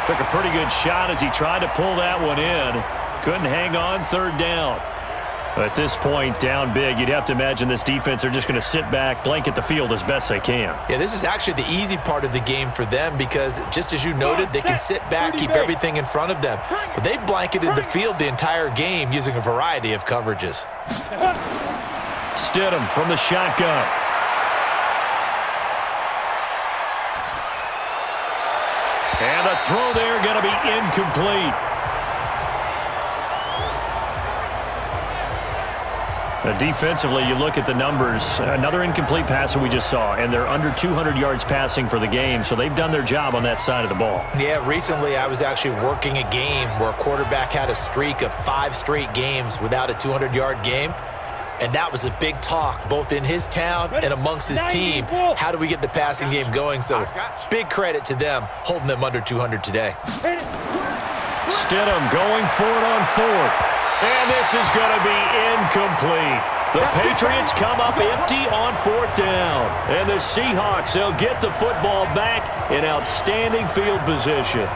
S2: Took a pretty good shot as he tried to pull that one in. Couldn't hang on third down. At this point, down big, you'd have to imagine this defense are just going to sit back, blanket the field as best they can.
S3: Yeah, this is actually the easy part of the game for them because, just as you noted, they can sit back, keep everything in front of them. But they've blanketed the field the entire game using a variety of coverages.
S2: Stidham from the shotgun. And the throw there going to be incomplete. Defensively, you look at the numbers. Another incomplete pass that we just saw, and they're under 200 yards passing for the game, so they've done their job on that side of the ball.
S3: Yeah, recently I was actually working a game where a quarterback had a streak of 5 straight games without a 200-yard game, and that was a big talk both in his town and amongst his team. How do we get the passing game going? So big credit to them holding them under 200 today.
S2: Stidham going for it on fourth. And this is going to be incomplete. The Patriots come up empty on fourth down. And the Seahawks, they'll get the football back in outstanding field position.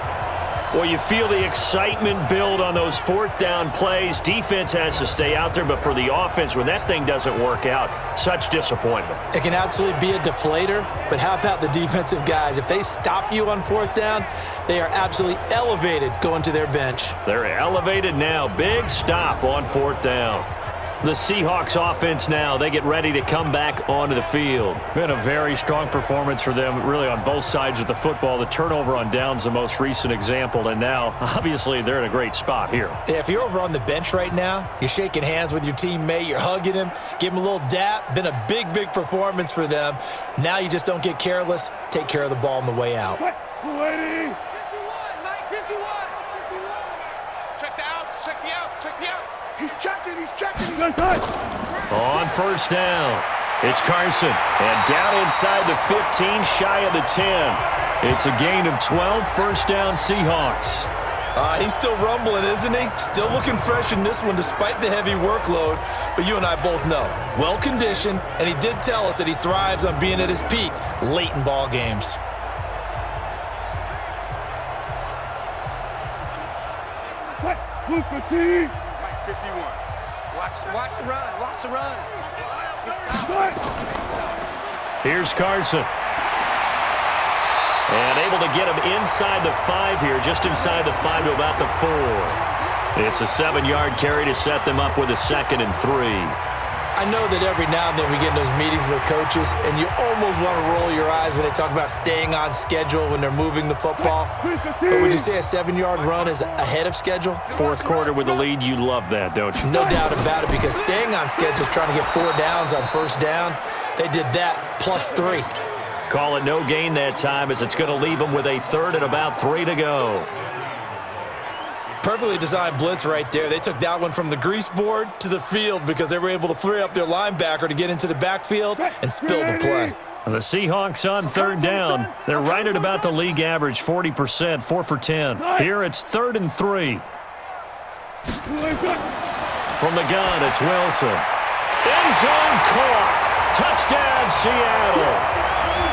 S2: Well, you feel the excitement build on those fourth down plays. Defense has to stay out there, but for the offense, when that thing doesn't work out, such disappointment.
S3: It can absolutely be a deflator, but how about the defensive guys? If they stop you on fourth down, they are absolutely elevated going to their bench.
S2: They're elevated now. Big stop on fourth down. The Seahawks offense now, they get ready to come back onto the field. Been a very strong performance for them, really, on both sides of the football. The turnover on downs, the most recent example, and now, obviously, they're in a great spot here.
S3: Yeah, if you're over on the bench right now, you're shaking hands with your teammate, you're hugging him, give him a little dap. Been a big, big performance for them. Now you just don't get careless. Take care of the ball on the way out.
S4: 51, Mike, 51. Check the outs, check the outs, check the outs. He's checking, he's checking, he's on time.
S2: On first down, it's Carson. And down inside the 15, shy of the 10. It's a gain of 12, first down Seahawks.
S3: He's still rumbling, isn't he? Still looking fresh in this one despite the heavy workload. But you and I both know, well-conditioned, and he did tell us that he thrives on being at his peak late in ball games.
S4: Mike 51. Watch the run, watch the run.
S2: Here's Carson. And able to get him inside the 5 here, just inside the 5 to about the 4. It's a 7-yard carry to set them up with a 2nd and 3.
S3: I know that every now and then we get in those meetings with coaches, and you almost want to roll your eyes when they talk about staying on schedule when they're moving the football. But would you say a 7-yard run is ahead of schedule?
S2: Fourth quarter with the lead, you love that, don't you?
S3: No doubt about it, because staying on schedule is trying to get 4 downs on first down. They did that plus 3.
S2: Call it no gain that time, as it's going to leave them with a 3rd and about 3 to go.
S3: Perfectly designed blitz right there. They took that one from the grease board to the field because they were able to free up their linebacker to get into the backfield and spill the play.
S2: The Seahawks on 3rd down. They're right at about the league average, 40%, 4 for 10. Here it's 3rd and 3. From the gun, it's Wilson. End zone caught. Touchdown, Seattle.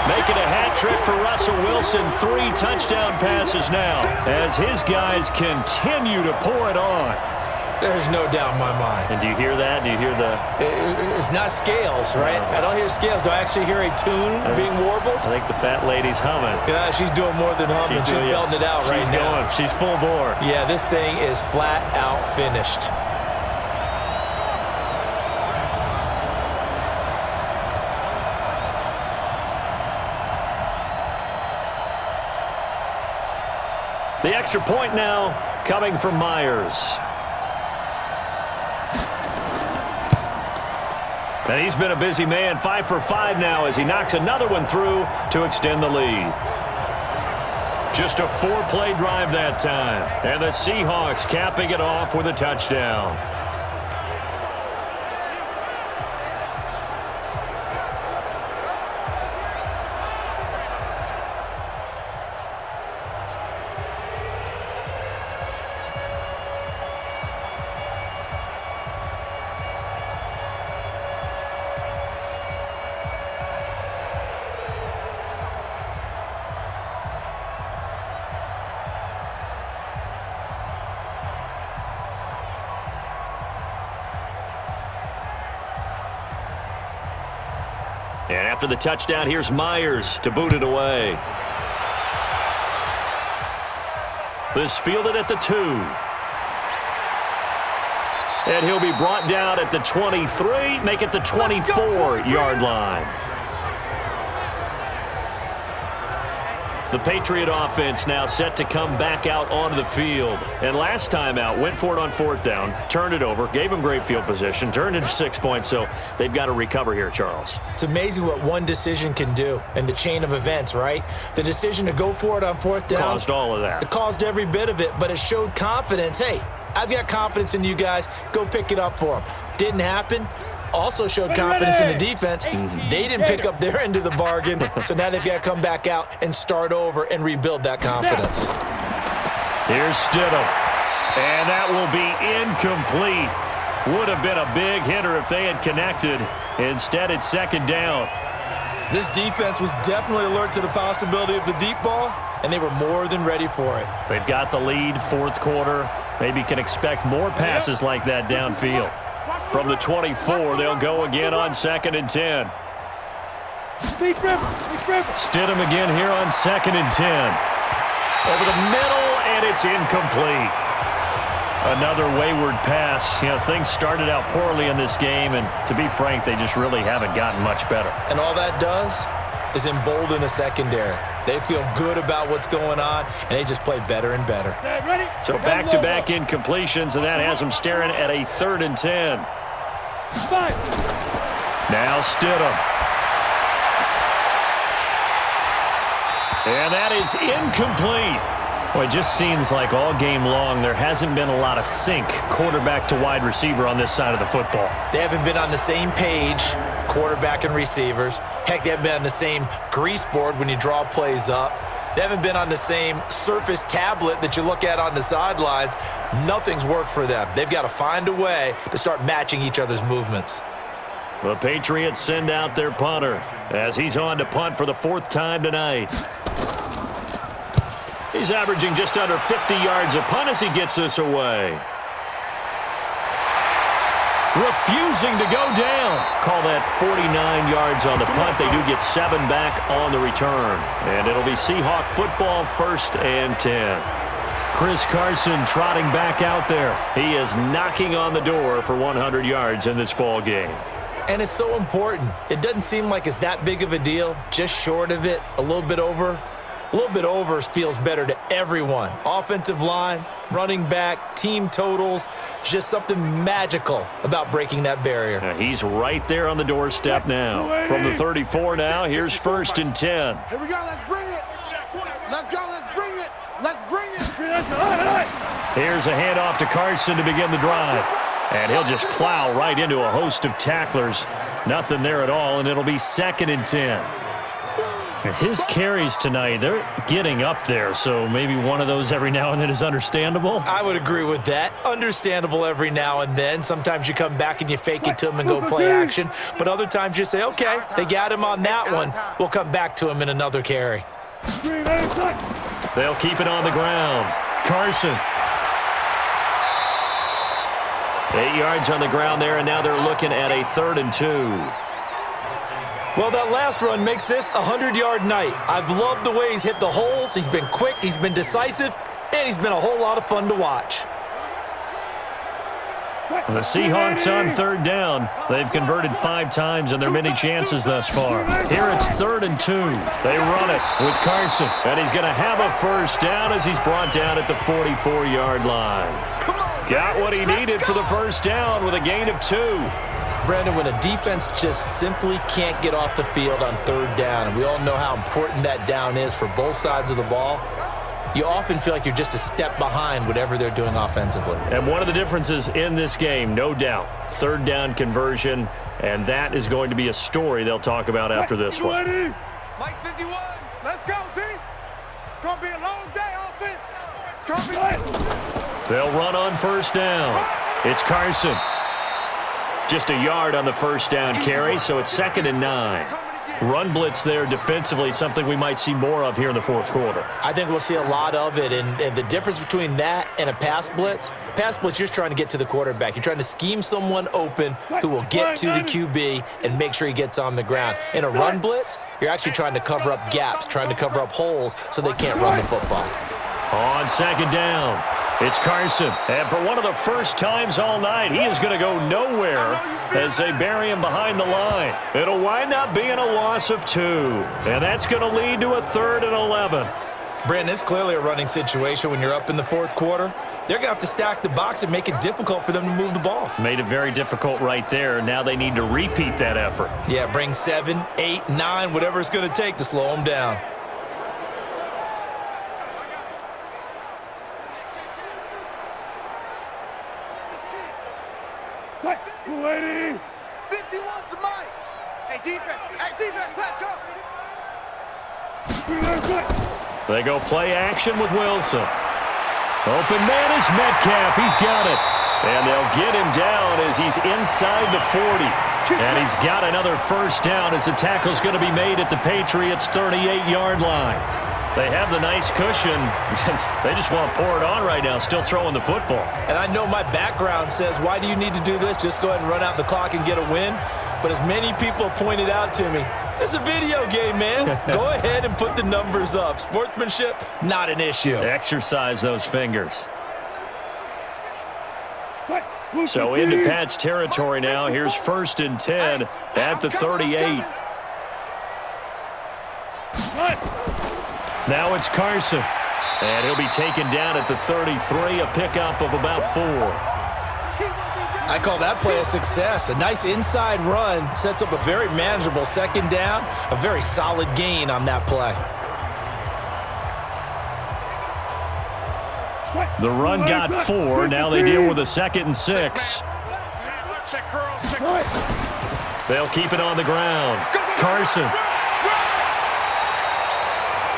S2: Making a hat trick for Russell Wilson. 3 touchdown passes now as his guys continue to pour it on.
S3: There's no doubt in my mind.
S2: And do you hear that? Do you hear the...
S3: It's not scales, right? I don't hear scales. Do I actually hear a tune being warbled?
S2: I think the fat lady's humming.
S3: Yeah, she's doing more than humming. She's belting it out right now.
S2: She's full bore.
S3: Yeah, this thing is flat out finished.
S2: The extra point now coming from Myers. And he's been a busy man, 5 for 5 now as he knocks another one through to extend the lead. Just a 4-play drive that time. And the Seahawks capping it off with a touchdown. And after the touchdown, here's Myers to boot it away. This fielded at the 2. And he'll be brought down at the 23, make it the 24-yard line. The Patriot offense now set to come back out onto the field. And last time out, went for it on 4th down, turned it over, gave them great field position, turned into 6 points, so they've got to recover here, Charles.
S3: It's amazing what one decision can do in the chain of events, right? The decision to go for it on 4th down.
S2: Caused all of that.
S3: It caused every bit of it, but it showed confidence. Hey, I've got confidence in you guys. Go pick it up for them. Didn't happen. Also showed confidence in the defense. They didn't pick up their end of the bargain, so now they've got to come back out and start over and rebuild that confidence.
S2: Here's Stidham, and that will be incomplete. Would have been a big hitter if they had connected. Instead, it's 2nd down.
S3: This defense was definitely alert to the possibility of the deep ball, and they were more than ready for it.
S2: They've got the lead, 4th quarter. Maybe can expect more passes like that downfield. From the 24, they'll go again on 2nd and 10. Stidham again here on 2nd and 10. Over the middle, and it's incomplete. Another wayward pass. You know, things started out poorly in this game, and to be frank, they just really haven't gotten much better.
S3: And all that does is embolden a secondary. They feel good about what's going on, and they just play better and better.
S2: So back-to-back incompletions, and that has them staring at a 3rd and 10. Now Stidham. And that is incomplete. Well, it just seems like all game long there hasn't been a lot of sync quarterback to wide receiver on this side of the football.
S3: They haven't been on the same page, quarterback and receivers. Heck, they haven't been on the same grease board when you draw plays up. They haven't been on the same Surface tablet that you look at on the sidelines. Nothing's worked for them. They've got to find a way to start matching each other's movements.
S2: The Patriots send out their punter as he's on to punt for the 4th time tonight. He's averaging just under 50 yards a punt as he gets this away. Refusing to go down. Call that 49 yards on the punt. They do get 7 back on the return. And it'll be Seahawk football, 1st and 10. Chris Carson trotting back out there. He is knocking on the door for 100 yards in this ball game.
S3: And it's so important. It doesn't seem like it's that big of a deal. Just short of it, a little bit over. A little bit over feels better to everyone. Offensive line, running back, team totals, just something magical about breaking that barrier.
S2: He's right there on the doorstep now. From the 34 now, here's 1st and 10.
S1: Here we go, let's bring it. Let's go, let's bring it. Let's bring it.
S2: Here's a handoff to Carson to begin the drive. And he'll just plow right into a host of tacklers. Nothing there at all, and it'll be 2nd and 10. His carries tonight, they're getting up there, so maybe one of those every now and then is understandable.
S3: I would agree with that. Understandable every now and then. Sometimes you come back and you fake it to him and go play action. But other times you say, okay, they got him on that one. We'll come back to him in another carry.
S2: They'll keep it on the ground. Carson. 8 yards on the ground there, and now they're looking at a 3rd and 2.
S3: Well, that last run makes this a 100-yard night. I've loved the way he's hit the holes. He's been quick, he's been decisive, and he's been a whole lot of fun to watch.
S2: The Seahawks on 3rd down. They've converted 5 times in their many chances thus far. Here it's 3rd and 2. They run it with Carson, and he's going to have a 1st down as he's brought down at the 44-yard line. Got what he needed for the 1st down with a gain of 2.
S3: Brandon, when a defense just simply can't get off the field on 3rd down, and we all know how important that down is for both sides of the ball, you often feel like you're just a step behind whatever they're doing offensively.
S2: And one of the differences in this game, no doubt, 3rd down conversion, and that is going to be a story they'll talk about after this one.
S1: Mike 51, let's go, D. It's going to be a long day, offense. It's going to be late.
S2: They'll run on 1st down. It's Carson. Just a yard on the 1st down carry, so it's 2nd and 9. Run blitz there defensively, something we might see more of here in the fourth quarter.
S3: I think we'll see a lot of it, and the difference between that and a pass blitz, you're just trying to get to the quarterback. You're trying to scheme someone open who will get to the QB and make sure he gets on the ground. In a run blitz, you're actually trying to cover up gaps, trying to cover up holes so they can't run the football.
S2: On second down, it's Carson. And for one of the first times all night, he is going to go nowhere as they bury him behind the line. It'll wind up being a loss of 2. And that's going to lead to a 3rd and 11.
S3: Brandon, it's clearly a running situation when you're up in the fourth quarter. They're going to have to stack the box and make it difficult for them to move the ball.
S2: Made it very difficult right there. Now they need to repeat that effort.
S3: Yeah, bring 7, 8, 9, whatever it's going to take to slow them down.
S4: Lady! 51's the mic! Hey, defense, let's go!
S2: They go play action with Wilson. Open man is Metcalf. He's got it. And they'll get him down as he's inside the 40. And he's got another first down as the tackle's going to be made at the Patriots' 38-yard line. They have the nice cushion. They just want to pour it on right now, still throwing the football.
S3: And I know my background says, why do you need to do this? Just go ahead and run out the clock and get a win. But as many people have pointed out to me, this is a video game, man. Go ahead and put the numbers up. Sportsmanship, not an issue.
S2: Exercise those fingers. So into Pat's territory now. Here's 1st and 10 at the 38. Now it's Carson. And he'll be taken down at the 33, a pickup of about 4.
S3: I call that play a success. A nice inside run sets up a very manageable second down, a very solid gain on that play.
S2: The run got 4. Now they deal with a 2nd and 6. They'll keep it on the ground. Carson.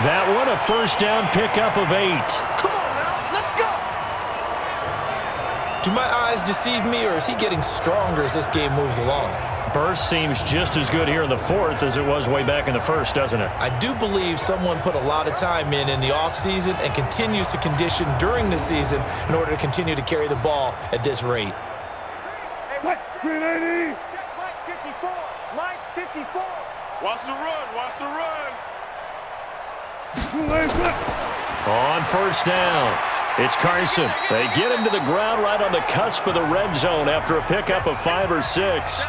S2: That one a first down pickup of 8.
S4: Come on now, let's go!
S3: Do my eyes deceive me, or is he getting stronger as this game moves along?
S2: Burst seems just as good here in the 4th as it was way back in the 1st, doesn't it?
S3: I do believe someone put a lot of time in the offseason and continues to condition during the season in order to continue to carry the ball at this rate.
S4: Green 80! Mike 54! Mike 54!
S1: Watch the run, watch the run!
S2: On first down, it's Carson. They get him to the ground right on the cusp of the red zone after a pickup of 5 or 6.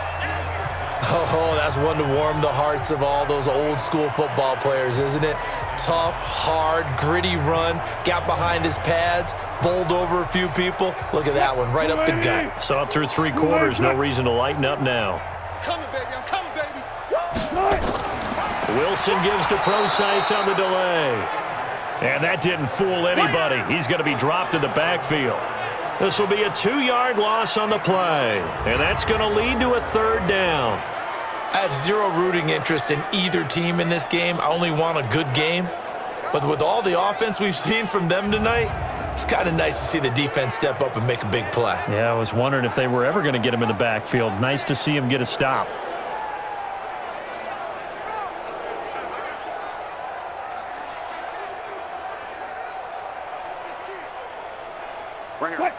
S3: Oh, that's one to warm the hearts of all those old school football players, isn't it? Tough, hard, gritty run, got behind his pads, bowled over a few people. Look at that one, right up the gut.
S2: Saw it through 3 quarters, no reason to lighten up now.
S4: Coming, baby, I'm coming, baby!
S2: Wilson gives to Procise on the delay. And that didn't fool anybody. He's going to be dropped in the backfield. This will be a 2-yard loss on the play. And that's going to lead to a 3rd down.
S3: I have zero rooting interest in either team in this game. I only want a good game. But with all the offense we've seen from them tonight, it's kind of nice to see the defense step up and make a big play.
S2: Yeah, I was wondering if they were ever going to get him in the backfield. Nice to see him get a stop.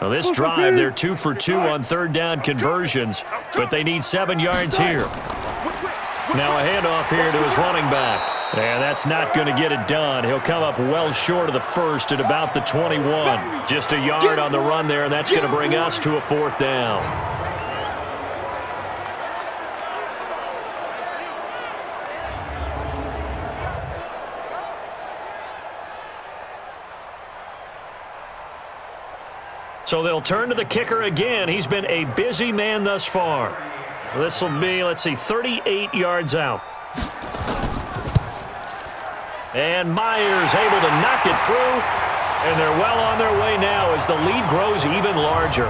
S2: Well, this drive, they're 2 for 2 on 3rd down conversions, but they need 7 yards here. Now a handoff here to his running back. And that's not going to get it done. He'll come up well short of the 1st at about the 21. Just a yard on the run there, and that's going to bring us to a 4th down. So they'll turn to the kicker again. He's been a busy man thus far. This will be, 38 yards out. And Myers able to knock it through. And they're well on their way now as the lead grows even larger.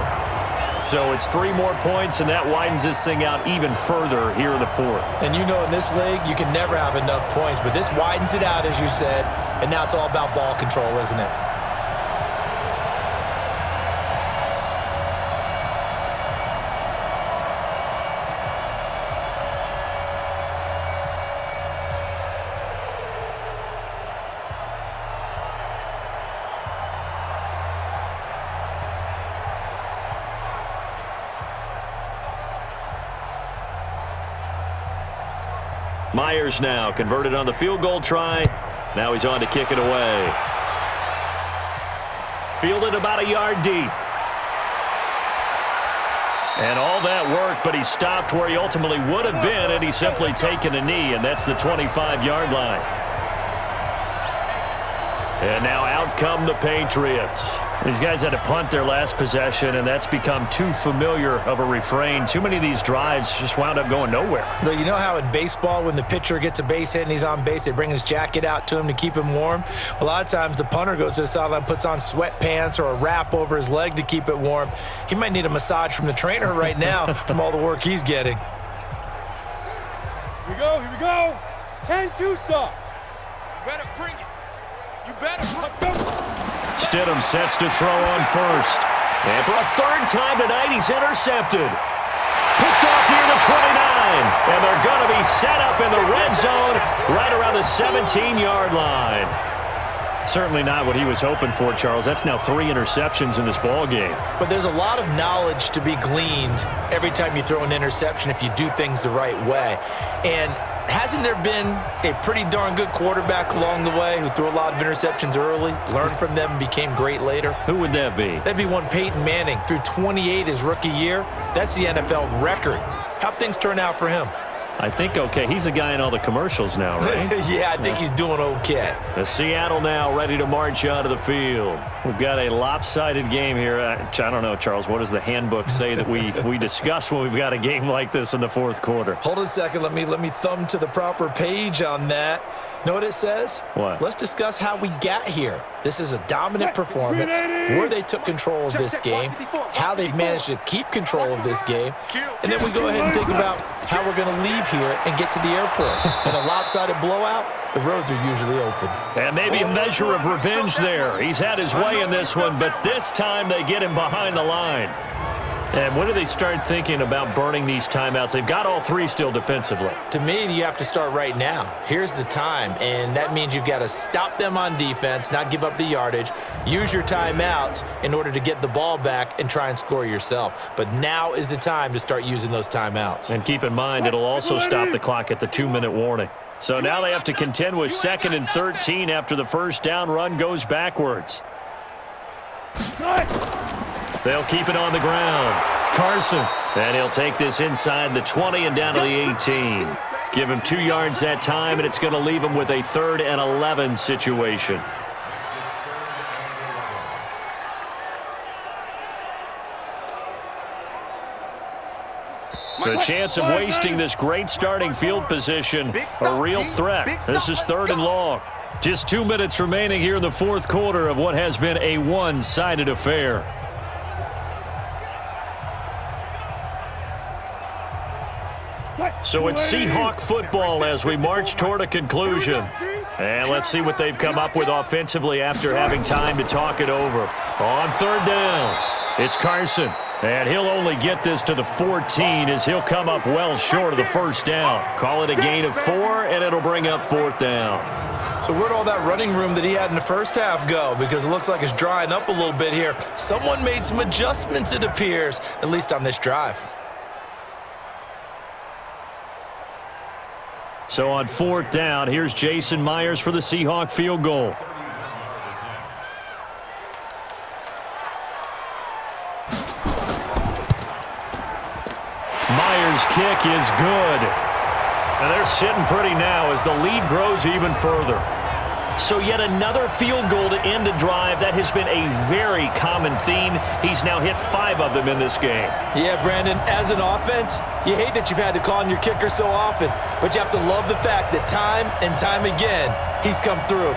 S2: So it's 3 more points, and that widens this thing out even further here in the 4th.
S3: And you know in this league, you can never have enough points, but this widens it out, as you said, and now it's all about ball control, isn't it?
S2: Myers now converted on the field goal try. Now he's on to kick it away. Fielded about a yard deep. And all that work, but he stopped where he ultimately would have been had he simply taken a knee, and that's the 25-yard line. And now out come the Patriots. These guys had to punt their last possession, and that's become too familiar of a refrain. Too many of these drives just wound up going nowhere.
S3: But you know how in baseball, when the pitcher gets a base hit and he's on base, they bring his jacket out to him to keep him warm? A lot of times the punter goes to the sideline, puts on sweatpants or a wrap over his leg to keep it warm. He might need a massage from the trainer right now from all the work he's getting.
S4: Here we go, here we go. 10-2, sir. You better bring it. You better go.
S2: Stidham sets to throw on first. And for a third time tonight, he's intercepted. Picked off near the 29. And they're going to be set up in the red zone right around the 17-yard line. Certainly not what he was hoping for, Charles. That's now 3 interceptions in this ball game.
S3: But there's a lot of knowledge to be gleaned every time you throw an interception if you do things the right way. And hasn't there been a pretty darn good quarterback along the way who threw a lot of interceptions early, learned from them, and became great later?
S2: Who would that be?
S3: That'd be one Peyton Manning. Threw 28 his rookie year. That's the NFL record. How'd things turn out for him?
S2: I think okay. He's the guy in all the commercials now, right?
S3: Yeah, I think he's doing okay.
S2: The Seattle now ready to march onto the field. We've got a lopsided game here. I don't know, Charles, what does the handbook say that we discuss when we've got a game like this in the fourth quarter?
S3: Hold on a second. Let me thumb to the proper page on that. Know what it says?
S2: What?
S3: Let's discuss how we got here. This is a dominant performance, where they took control of this game, how they've managed to keep control of this game, and then we go ahead and think about how we're going to leave here and get to the airport. In a lopsided blowout, the roads are usually open.
S2: And maybe a measure of revenge there. He's had his way in this one, but this time they get him behind the line. And when do they start thinking about burning these timeouts? They've got all 3 still defensively.
S3: To me, you have to start right now. Here's the time, and that means you've got to stop them on defense, not give up the yardage, use your timeouts in order to get the ball back and try and score yourself. But now is the time to start using those timeouts.
S2: And keep in mind, it'll also stop the clock at the 2-minute warning. So now they have to contend with 2nd and 13 after the first down run goes backwards. They'll keep it on the ground. Carson. And he'll take this inside the 20 and down to the 18. Give him 2 yards that time, and it's going to leave him with a 3rd and 11 situation. The chance of wasting this great starting field position, a real threat. This is 3rd and long. Just 2 minutes remaining here in the fourth quarter of what has been a one-sided affair. So it's Seahawk football as we march toward a conclusion. And let's see what they've come up with offensively after having time to talk it over. On 3rd down, it's Carson. And he'll only get this to the 14 as he'll come up well short of the first down. Call it a gain of 4, and it'll bring up 4th down.
S3: So where'd all that running room that he had in the first half go? Because it looks like it's drying up a little bit here. Someone made some adjustments, it appears, at least on this drive.
S2: So on 4th down, here's Jason Myers for the Seahawk field goal. Myers' kick is good. And they're sitting pretty now as the lead grows even further. So yet another field goal to end a drive. That has been a very common theme. He's now hit 5 of them in this game.
S3: Yeah, Brandon, as an offense, you hate that you've had to call on your kicker so often, but you have to love the fact that time and time again, he's come through.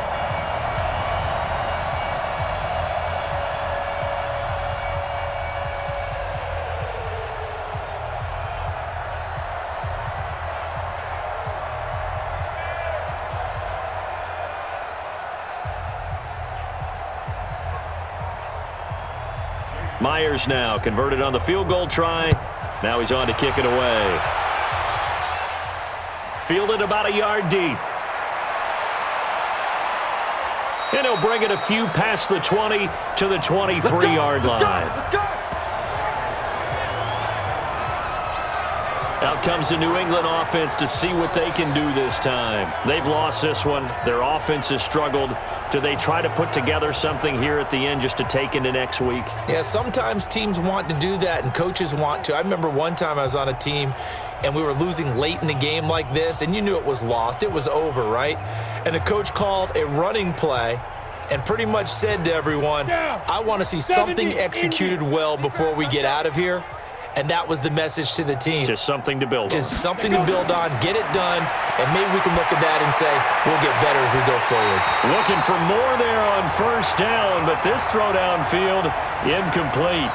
S2: Myers now converted on the field goal try. Now he's on to kick it away. Fielded about a yard deep. And he'll bring it a few past the 20 to the 23-yard line. Out out comes the New England offense to see what they can do this time. They've lost this one. Their offense has struggled. Do they try to put together something here at the end just to take into next week?
S3: Yeah, sometimes teams want to do that and coaches want to. I remember one time I was on a team and we were losing late in the game like this, and you knew it was lost. It was over, right? And the coach called a running play and pretty much said to everyone, I want to see something executed well before we get out of here. And that was the message to the team.
S2: Just something to build on.
S3: Just something to build on, get it done, and maybe we can look at that and say, we'll get better as we go forward.
S2: Looking for more there on first down, but this throw downfield, incomplete.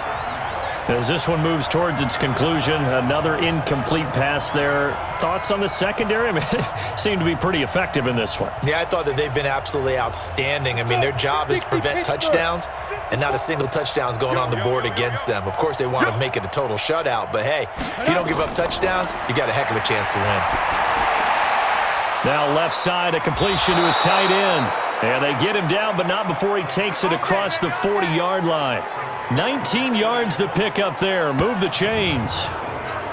S2: As this one moves towards its conclusion, another incomplete pass there. Thoughts on the secondary? I mean, seem to be pretty effective in this one.
S3: Yeah, I thought that they've been absolutely outstanding. I mean, their job is to prevent touchdowns, and not a single touchdown is going on the board against them. Of course, they want to make it a total shutout, but hey, if you don't give up touchdowns, you got a heck of a chance to win.
S2: Now left side, a completion to his tight end. And they get him down, but not before he takes it across the 40-yard line. 19 yards to pick up there. Move the chains.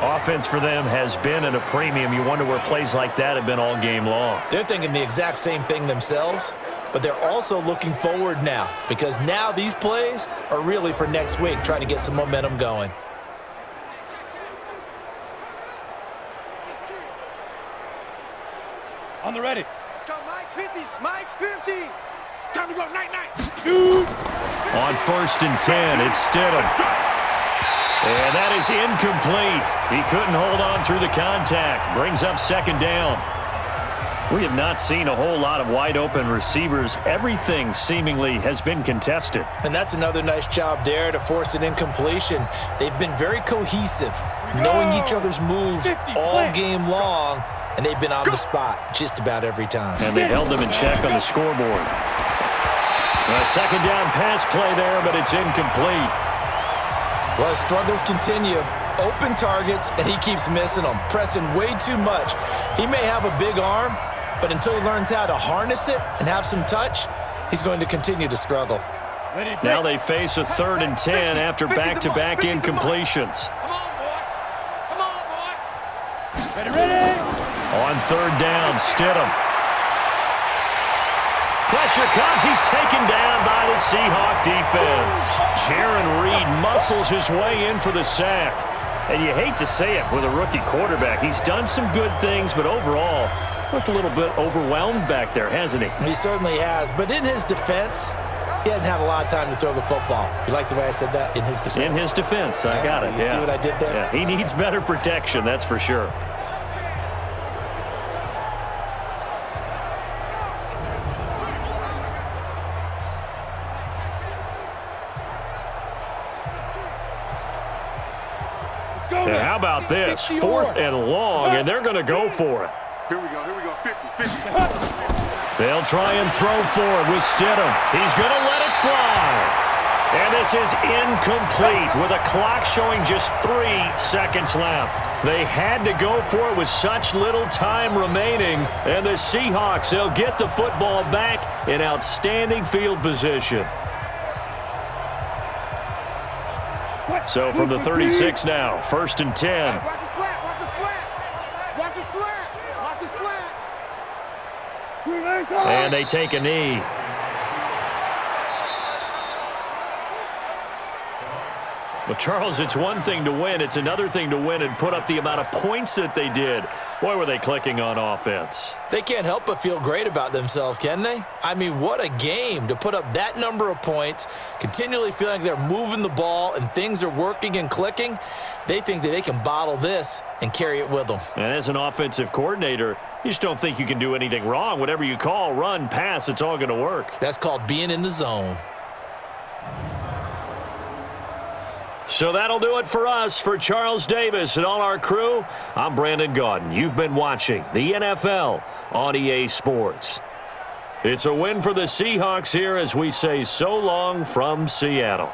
S2: Offense for them has been at a premium. You wonder where plays like that have been all game long.
S3: They're thinking the exact same thing themselves, but they're also looking forward now because now these plays are really for next week, trying to get some momentum going.
S4: On the ready.
S1: Let's go, Mike 50. Mike 50. Time to go, night-night.
S4: Shoot.
S2: On 1st and 10, it's Stidham. And that is incomplete. He couldn't hold on through the contact. Brings up 2nd down. We have not seen a whole lot of wide-open receivers. Everything seemingly has been contested.
S3: And that's another nice job there to force an incompletion. They've been very cohesive, knowing each other's moves all game long, and they've been on the spot just about every time.
S2: And they've held them in check on the scoreboard. A 2nd down pass play there, but it's incomplete.
S3: Well, struggles continue. Open targets, and he keeps missing them, pressing way too much. He may have a big arm, but until he learns how to harness it and have some touch, he's going to continue to struggle.
S2: Now they face a 3rd and 10 after back-to-back incompletions.
S4: Come on, boy. Come on, boy. Ready.
S2: On 3rd down, Stidham. Pressure comes. He's taken down by the Seahawk defense. Jaron Reed muscles his way in for the sack. And you hate to say it with a rookie quarterback. He's done some good things, but overall, looked a little bit overwhelmed back there, hasn't he?
S3: He certainly has. But in his defense, he hasn't had a lot of time to throw the football. You like the way I said that? In his defense?
S2: In his defense. I got it.
S3: You see what I did there?
S2: Yeah, he needs better protection, that's for sure. And how about this? 4th and long, and they're going to go for it.
S1: Here we go, 50.
S2: They'll try and throw for it with Stidham. He's going to let it fly. And this is incomplete with a clock showing just 3 seconds left. They had to go for it with such little time remaining. And the Seahawks, they'll get the football back in outstanding field position. So from the 36 now, 1st and 10.
S1: Watch his flat, watch his flat. Watch his flat, watch his flat.
S2: And they take a knee. Well, Charles, it's one thing to win. It's another thing to win and put up the amount of points that they did. Boy, were they clicking on offense.
S3: They can't help but feel great about themselves, can they? I mean, what a game to put up that number of points, continually feeling like they're moving the ball and things are working and clicking. They think that they can bottle this and carry it with them.
S2: And as an offensive coordinator, you just don't think you can do anything wrong. Whatever you call, run, pass, it's all going to work.
S3: That's called being in the zone.
S2: So that'll do it for us. For Charles Davis and all our crew, I'm Brandon Gaudin. You've been watching the NFL on EA Sports. It's a win for the Seahawks here as we say so long from Seattle.